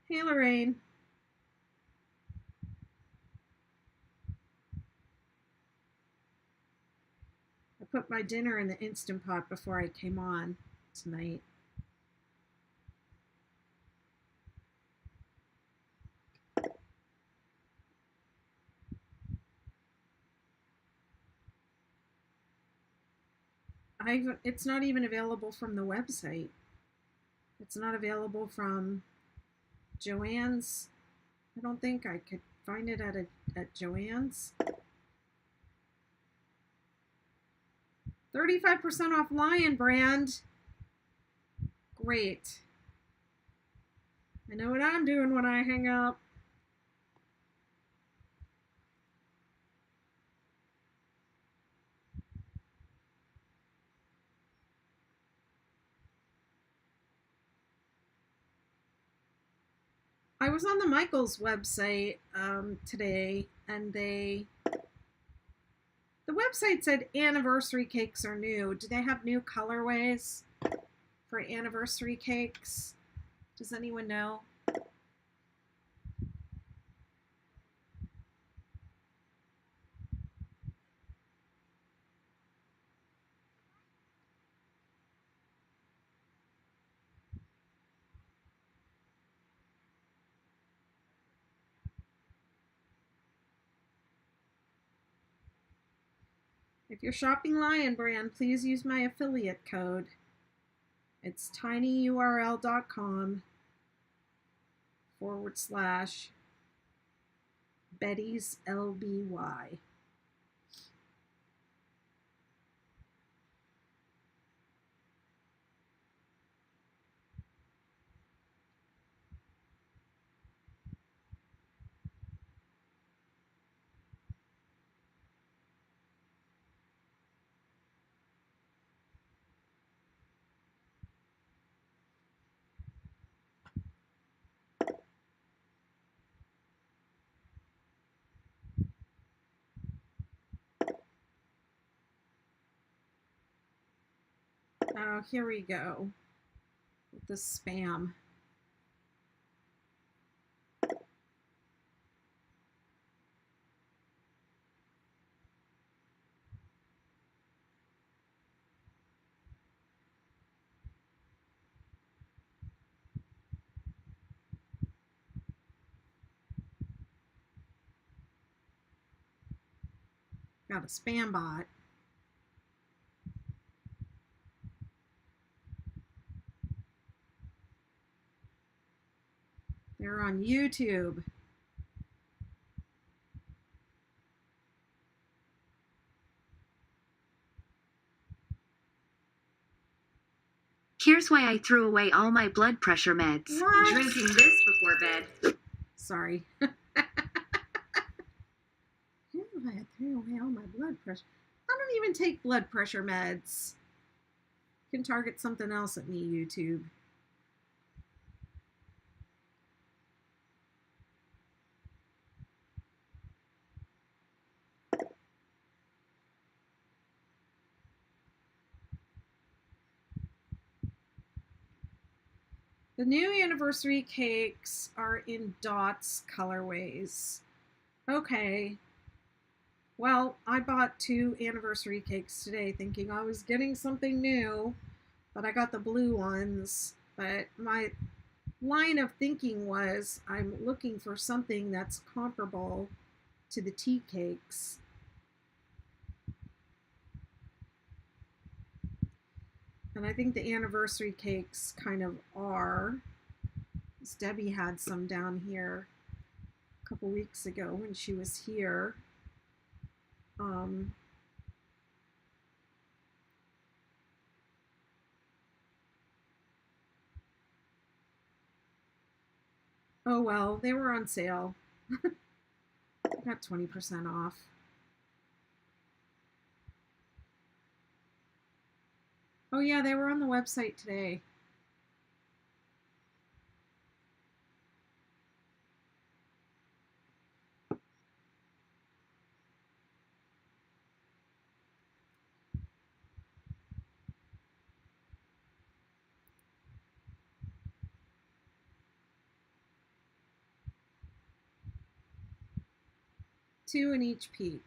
Hey, Lorraine. I put my dinner in the Instant Pot before I came on tonight. It's not even available from the website. It's not available from Joann's. I don't think I could find it at Joann's. 35% off Lion brand. Great. I know what I'm doing when I hang up. I was on the Michaels website today, and the website said anniversary cakes are new. Do they have new colorways for anniversary cakes? Does anyone know? If you're shopping Lion brand, please use my affiliate code. It's tinyurl.com/Betty's LBY. Oh, here we go with the spam. Got a spam bot. They're on YouTube. Here's why I threw away all my blood pressure meds. What? Drinking this before bed. Sorry. Here's why I threw away all my blood pressure. I don't even take blood pressure meds. You can target something else at me, YouTube. The new anniversary cakes are in dots colorways. Okay. Well, I bought 2 anniversary cakes today thinking I was getting something new, but I got the blue ones. But my line of thinking was I'm looking for something that's comparable to the tea cakes. And I think the anniversary cakes kind of are. Debbie had some down here a couple weeks ago when she was here. Oh well, they were on sale. Got 20% off. Oh yeah, they were on the website today. Two in each peak.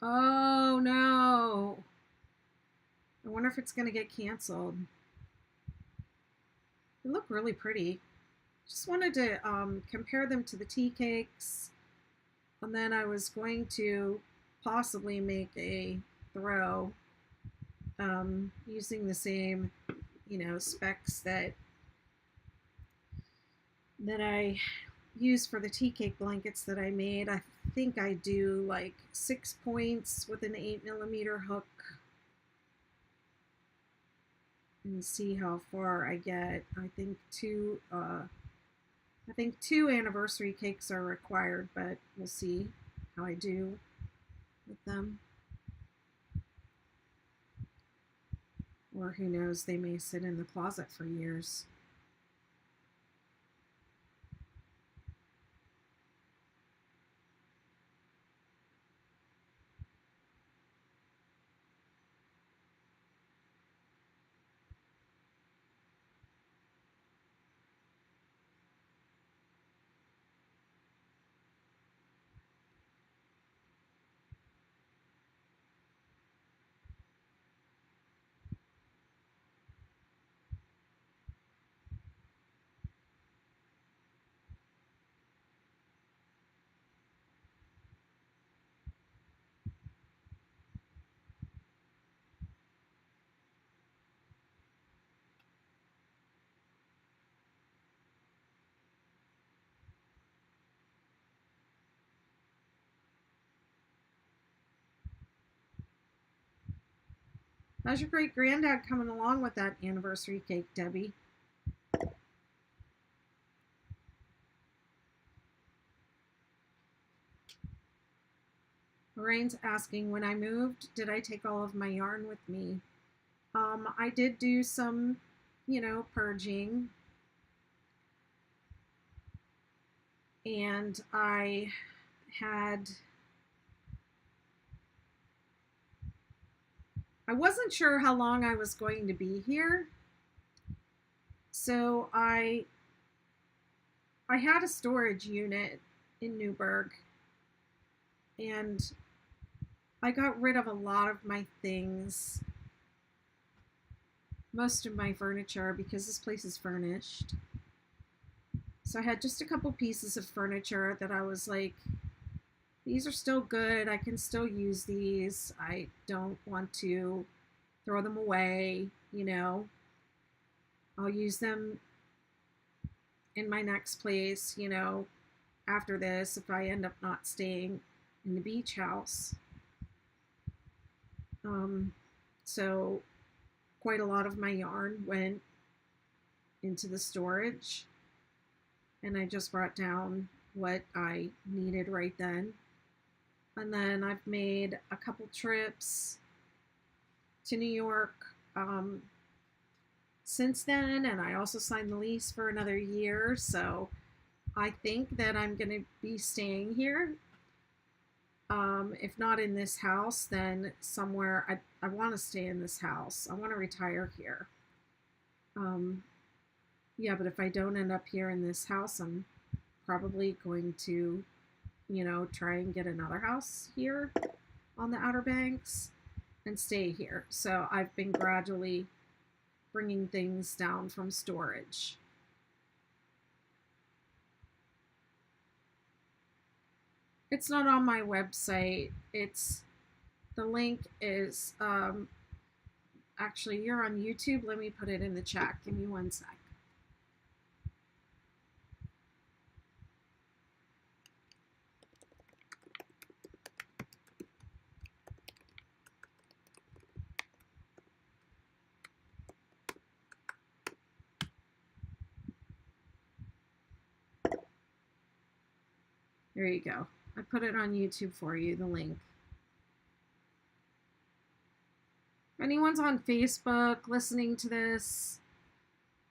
Oh no. I wonder if it's going to get canceled. They look really pretty. Just wanted to compare them to the tea cakes. And then I was going to possibly make a throw using the same, specs that I use for the tea cake blankets that I made. I think I do like 6 points with an 8mm hook and see how far I get. I think two anniversary cakes are required, but we'll see how I do with them. Or who knows, they may sit in the closet for years. How's your great granddad coming along with that anniversary cake, Debbie? Lorraine's asking, when I moved, did I take all of my yarn with me? I did do some, purging. And I wasn't sure how long I was going to be here. So I had a storage unit in Newburgh, and I got rid of a lot of my things, most of my furniture, because this place is furnished. So I had just a couple pieces of furniture that I was like, these are still good. I can still use these. I don't want to throw them away, I'll use them in my next place, after this, if I end up not staying in the beach house. So quite a lot of my yarn went into the storage, and I just brought down what I needed right then. And then I've made a couple trips to New York since then, and I also signed the lease for another year, so I think that I'm going to be staying here. If not in this house, then somewhere. I want to stay in this house. I want to retire here. Yeah, but if I don't end up here in this house, I'm probably going to try and get another house here on the Outer Banks and stay here. So I've been gradually bringing things down from storage. It's not on my website. The link is actually, you're on YouTube. Let me put it in the chat. Give me one sec. There you go. I put it on YouTube for you, the link. If anyone's on Facebook listening to this,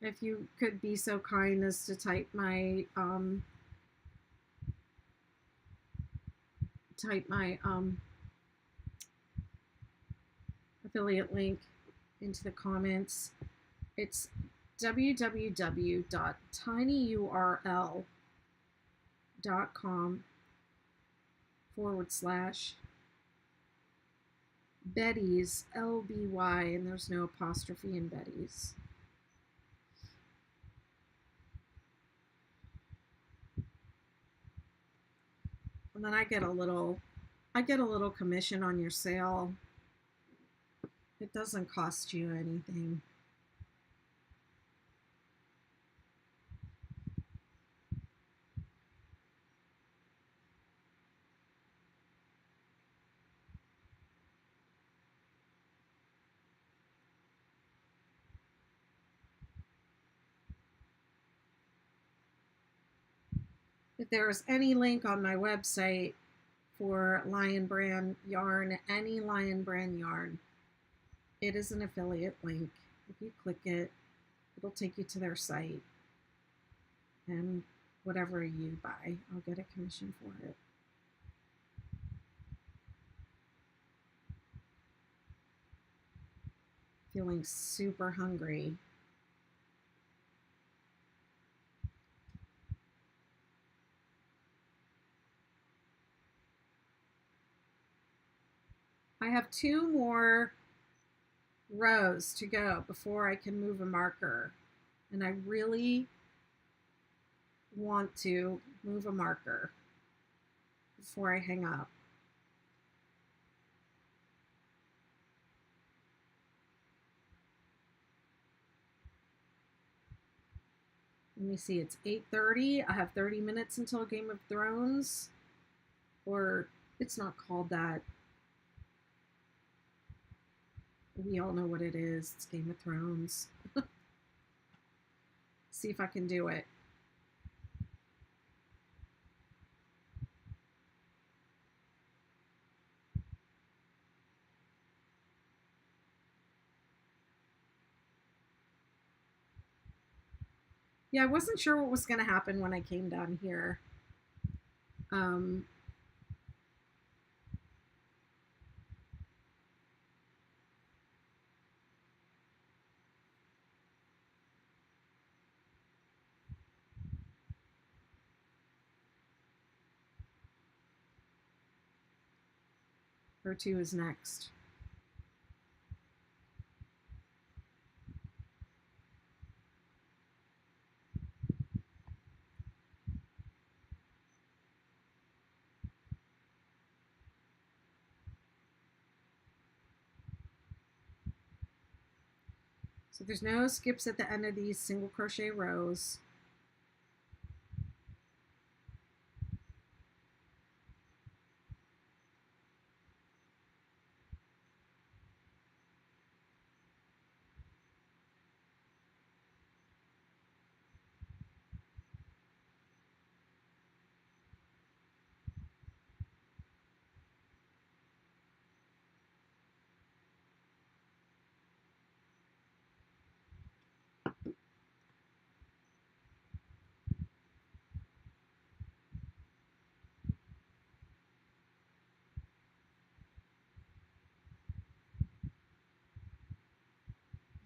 if you could be so kind as to type my affiliate link into the comments. It's www.tinyurl.com/Betty's, LBY, and there's no apostrophe in Betty's. And then I get a little commission on your sale. It doesn't cost you anything. If there's any link on my website for Lion Brand yarn, any Lion Brand yarn, it is an affiliate link. If you click it, it'll take you to their site. And whatever you buy, I'll get a commission for it. Feeling super hungry. I have 2 more rows to go before I can move a marker. And I really want to move a marker before I hang up. Let me see, it's 8:30. I have 30 minutes until Game of Thrones. Or it's not called that. We all know what it is. It's Game of Thrones. See if I can do it. Yeah, I wasn't sure what was going to happen when I came down here. Row 2 is next. So there's no skips at the end of these single crochet rows.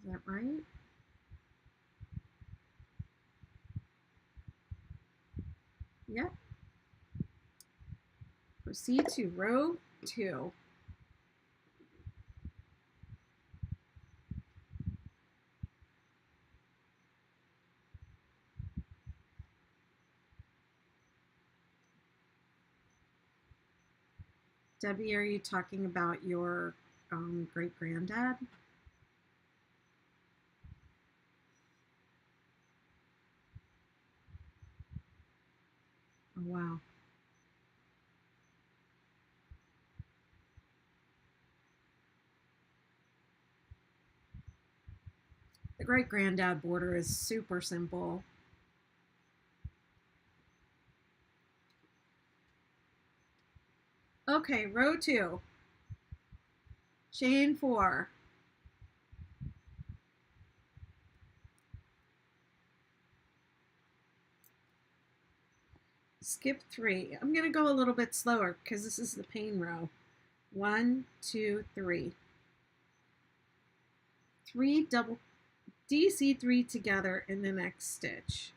Is that right? Yep. Proceed to row 2. Debbie, are you talking about your great-granddad? Oh, wow. The great-granddad border is super simple. Okay, row 2. Chain 4. Skip 3. I'm going to go a little bit slower because this is the pain row. 1, 2, 3. 3 double DC3 together in the next stitch.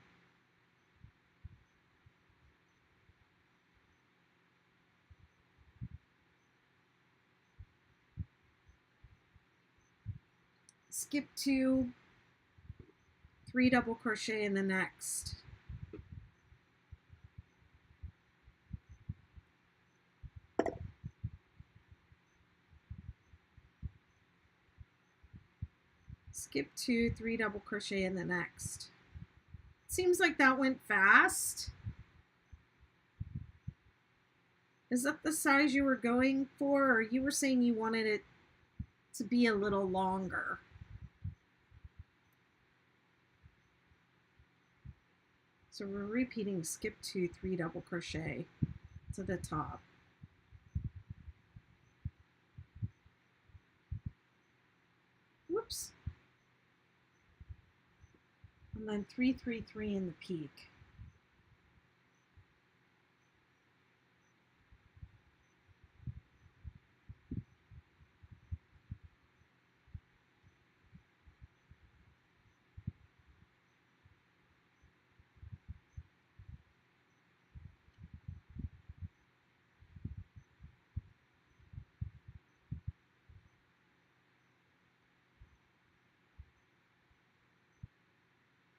Skip 2, 3 double crochet in the next. Skip 2, 3 double crochet in the next. Seems like that went fast. Is that the size you were going for, or you were saying you wanted it to be a little longer? So we're repeating skip 2, 3 double crochet to the top. Whoops. And then 3, 3, 3 in the peak.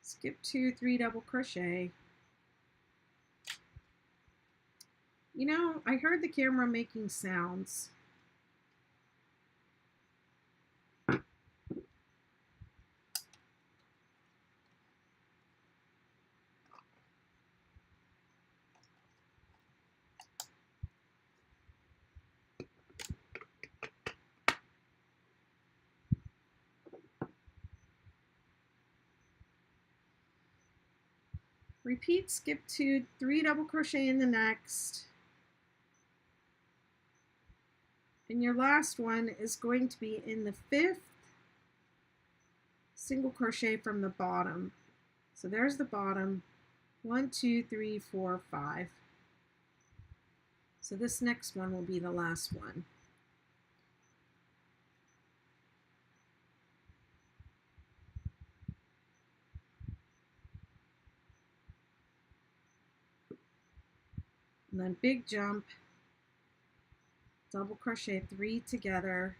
Skip 2, 3 double crochet. You know, I heard the camera making sounds. Repeat skip 2, 3 double crochet in the next. And your last one is going to be in the 5th single crochet from the bottom. So there's the bottom. 1, 2, 3, 4, 5. So this next one will be the last one. And then big jump, double crochet 3 together,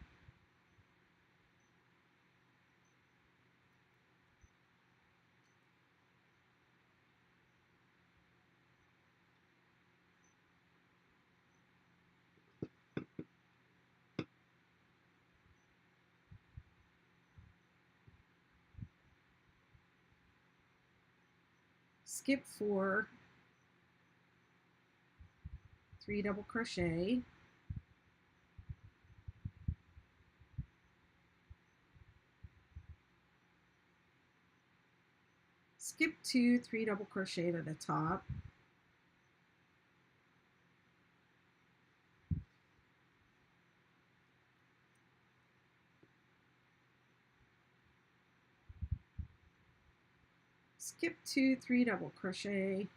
skip 4, 3 double crochet, skip 2, 3 double crochet to the top, skip 2, 3 double crochet,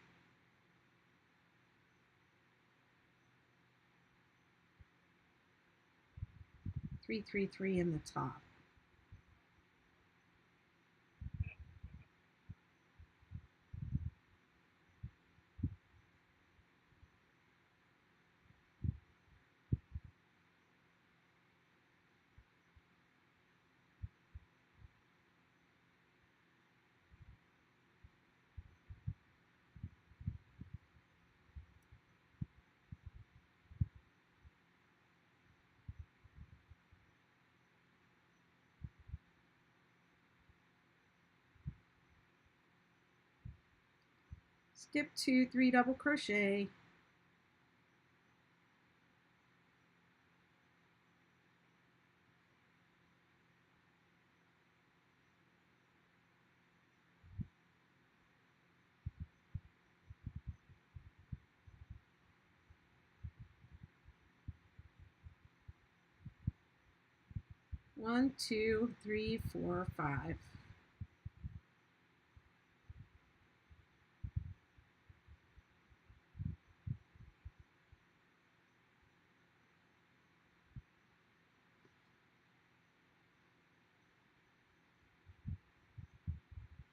three, 3, 3 in the top. skip 2, 3 double crochet, one, two, three, four, five.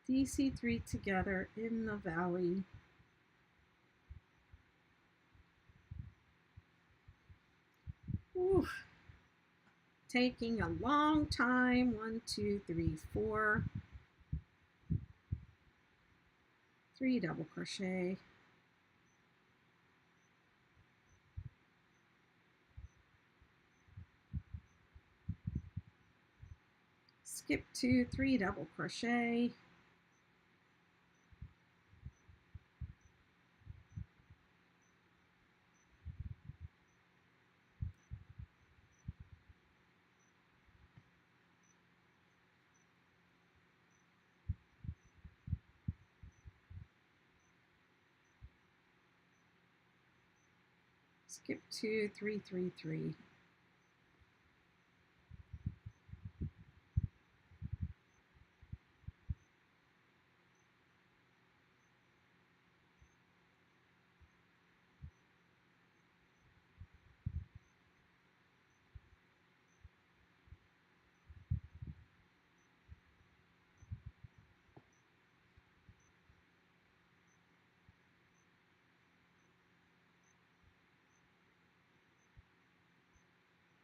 DC3 together in the valley. Oof. Taking a long time. 1, 2, 3, 4. 3 double crochet. Skip 2, 3 double crochet. Skip 2, 3, 3, 3.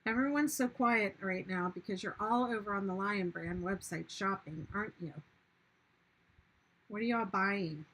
Everyone's so quiet right now because you're all over on the Lion Brand website shopping, aren't you? What are y'all buying?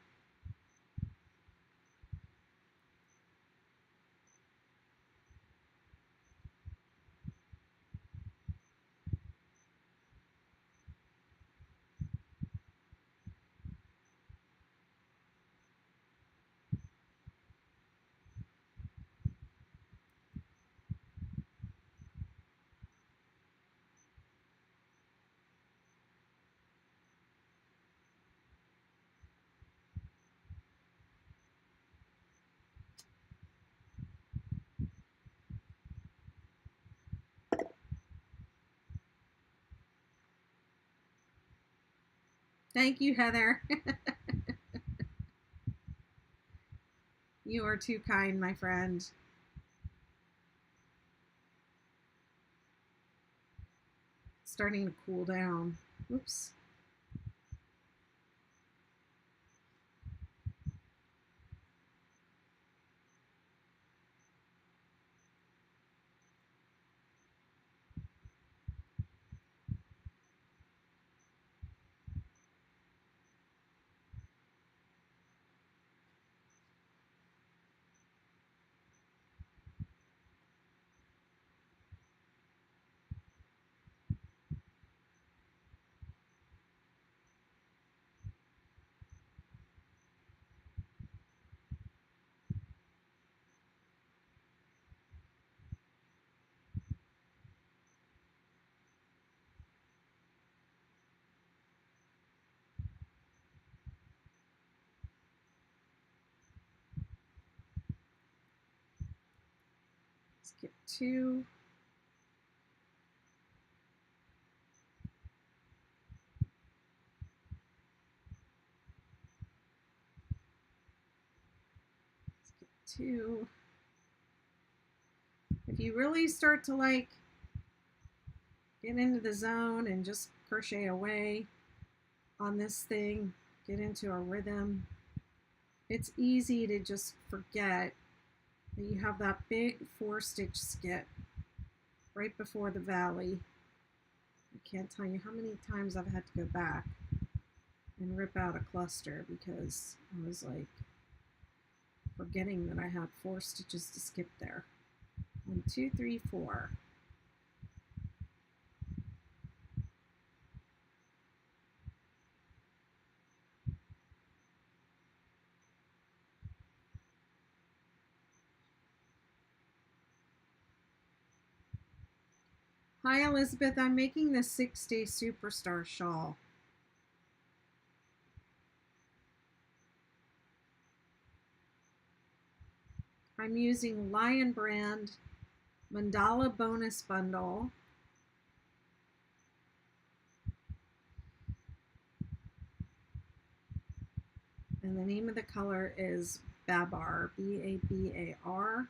Thank you, Heather. You are too kind, my friend. Starting to cool down. Oops. Skip 2. Skip 2. If you really start to like get into the zone and just crochet away on this thing, get into a rhythm, it's easy to just forget that you have that big 4-stitch skip right before the valley. I can't tell you how many times I've had to go back and rip out a cluster because I was like forgetting that I had 4 stitches to skip there. 1, 2, 3, 4. Hi Elizabeth, I'm making the 6-day superstar shawl. I'm using Lion Brand Mandala bonus bundle. And the name of the color is Babar, B-A-B-A-R.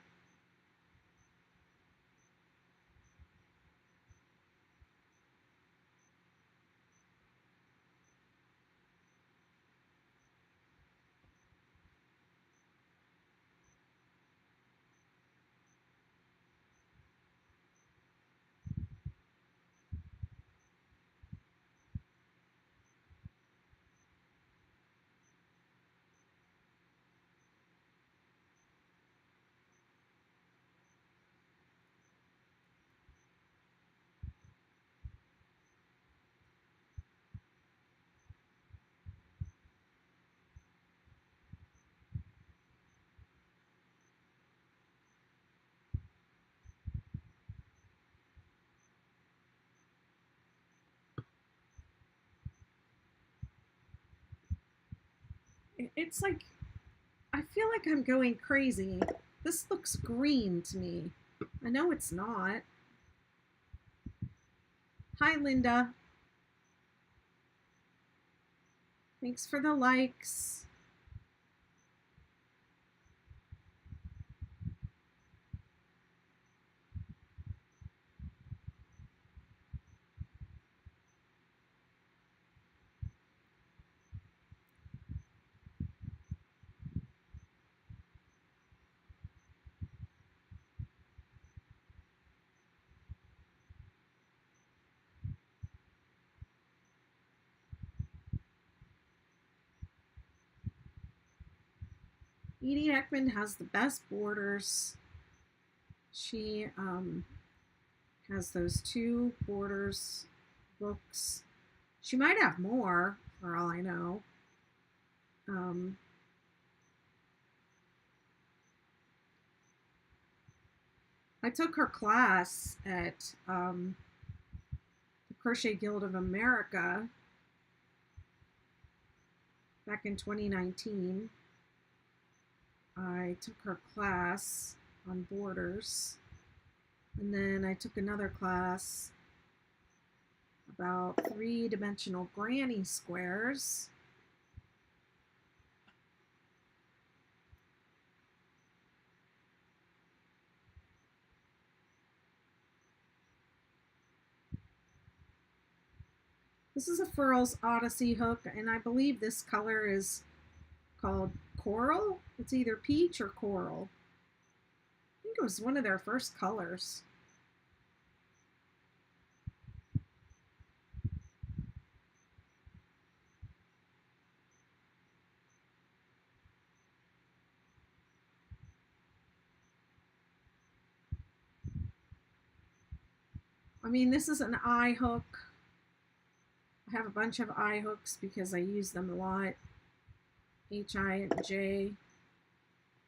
It's like, I feel like I'm going crazy. This looks green to me. I know it's not. Hi, Linda. Thanks for the likes. Edie Heckman has the best borders. She has those 2 borders books. She might have more, for all I know. I took her class at the Crochet Guild of America back in 2019. I took her class on borders, and then I took another class about 3-dimensional granny squares. This is a Furls Odyssey hook, and I believe this color is called Coral. It's either peach or coral. I think it was one of their first colors. I mean, this is an eye hook. I have a bunch of eye hooks because I use them a lot. H, I, J,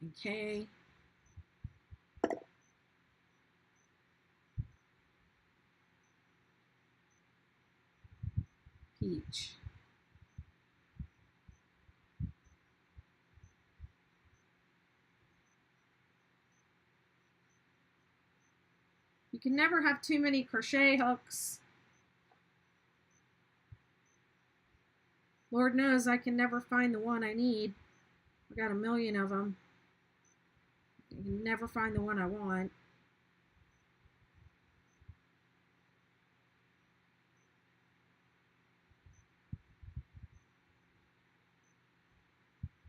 and K. Peach. You can never have too many crochet hooks. Lord knows I can never find the one I need. I got a million of them. I can never find the one I want.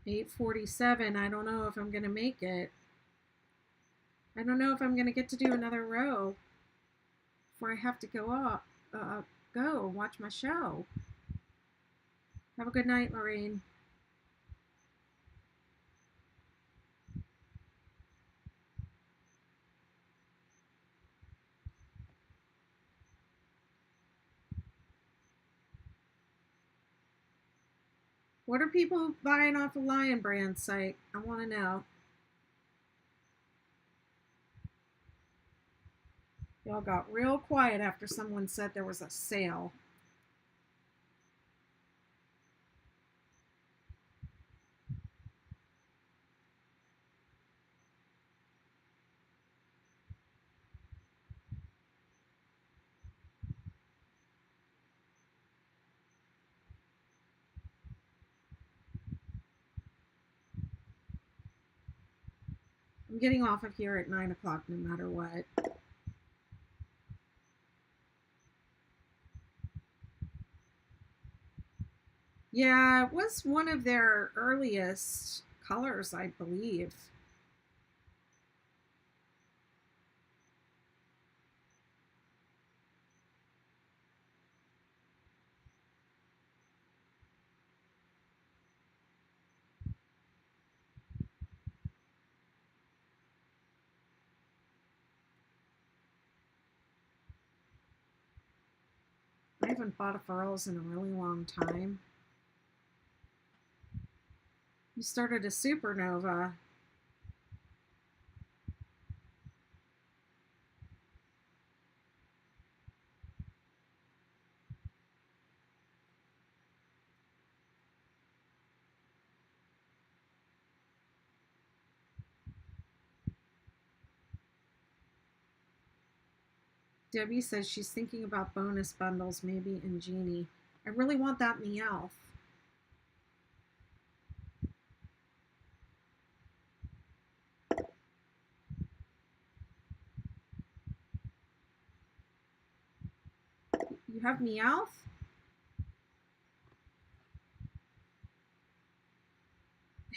$8.47. I don't know if I'm going to make it. I don't know if I'm going to get to do another row before I have to go watch my show. Have a good night, Lorraine. What are people buying off the Lion Brand site? I want to know. Y'all got real quiet after someone said there was a sale. I'm getting off of here at 9 o'clock no matter what. Yeah, it was one of their earliest colors, I believe. I haven't bought a Furls in a really long time. You started a supernova. Debbie says she's thinking about bonus bundles, maybe in Genie. I really want that Meowth. You have Meowth?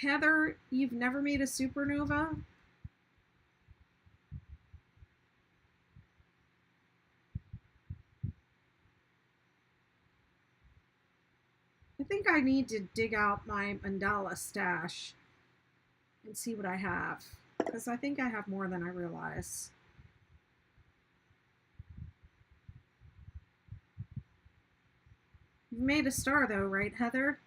Heather, you've never made a supernova? I think I need to dig out my Mandala stash and see what I have, because I think I have more than I realize. You've made a star though, right, Heather?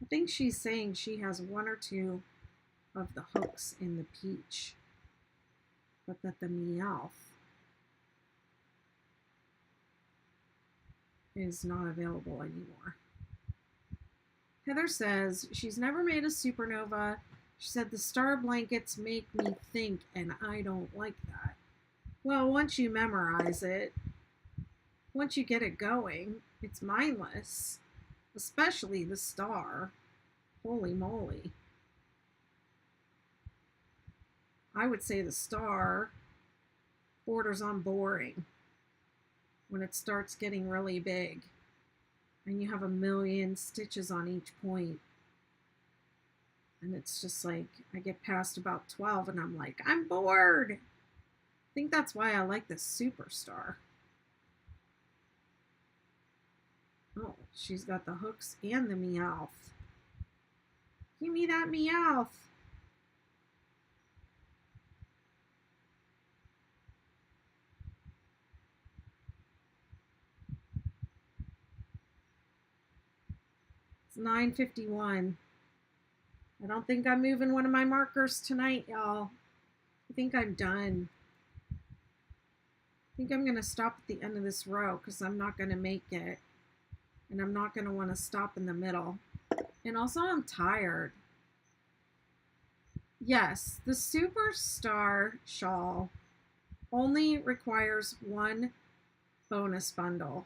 I think she's saying she has one or two of the hooks in the peach, but that the Meowth is not available anymore. Heather says she's never made a supernova. She said the star blankets make me think, and I don't like that. Well, once you memorize it, once you get it going, it's mindless, especially the star. Holy moly. I would say the star borders on boring when it starts getting really big and you have a million stitches on each point. And it's just like, I get past about 12 and I'm like, I'm bored. I think that's why I like the Superstar. Oh, she's got the hooks and the Meowth. Give me that Meowth. It's 9:51. I don't think I'm moving one of my markers tonight, y'all. I think I'm done. I think I'm going to stop at the end of this row because I'm not going to make it. And I'm not going to want to stop in the middle. And also, I'm tired. Yes, the Superstar shawl only requires one bonus bundle.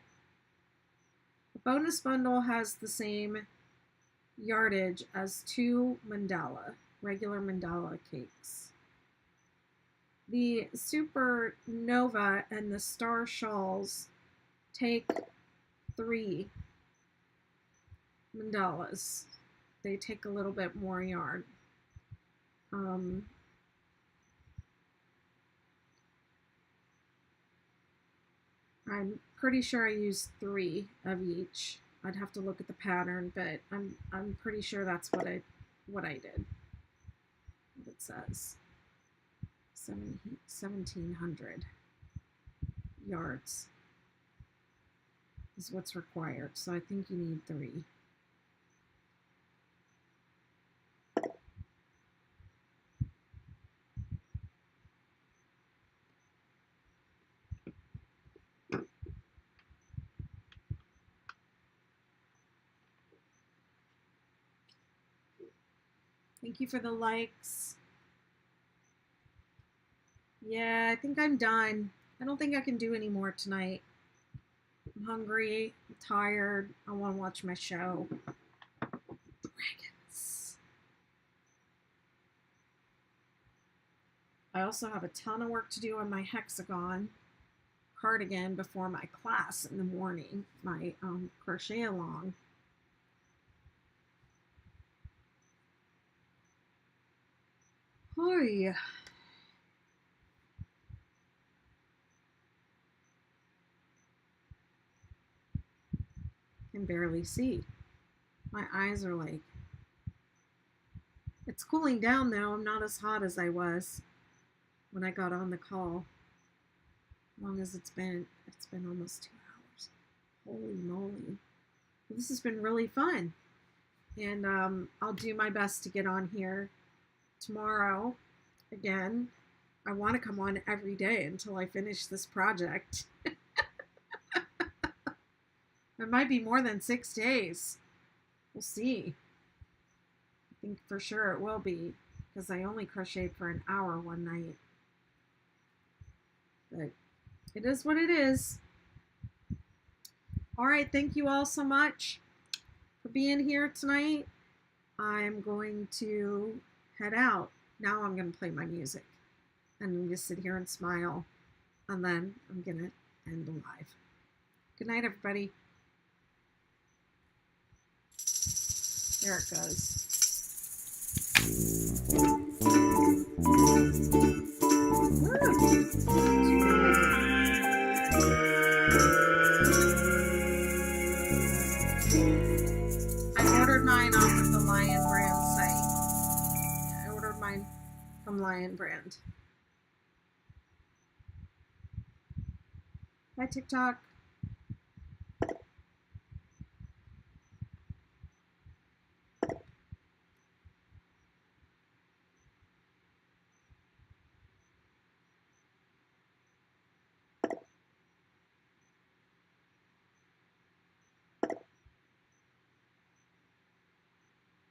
The bonus bundle has the same yardage as 2 Mandala, regular Mandala cakes. The Supernova and the Star shawls take 3 Mandalas. They take a little bit more yarn. I'm pretty sure I used 3 of each. I'd have to look at the pattern, but I'm pretty sure that's what I did. What it says. 1700 yards is what's required. So I think you need 3. Thank you for the likes. Yeah, I think I'm done. I don't think I can do any more tonight. I'm hungry, I'm tired, I want to watch my show. Dragons. I also have a ton of work to do on my hexagon cardigan before my class in the morning, my crochet along. Hi. Can barely see. My eyes are like, it's cooling down now. I'm not as hot as I was when I got on the call. As long as it's been almost 2 hours. Holy moly. Well, this has been really fun. And I'll do my best to get on here tomorrow again. I want to come on every day until I finish this project. It might be more than 6 days. We'll see. I think for sure it will be, because I only crocheted for an hour one night. But it is what it is. All right, thank you all so much for being here tonight. I'm going to head out. Now I'm going to play my music. And I'm going to sit here and smile. And then I'm going to end the live. Good night, everybody. There it goes. I ordered mine off of the Lion Brand site. I ordered mine from Lion Brand. Bye, TikTok.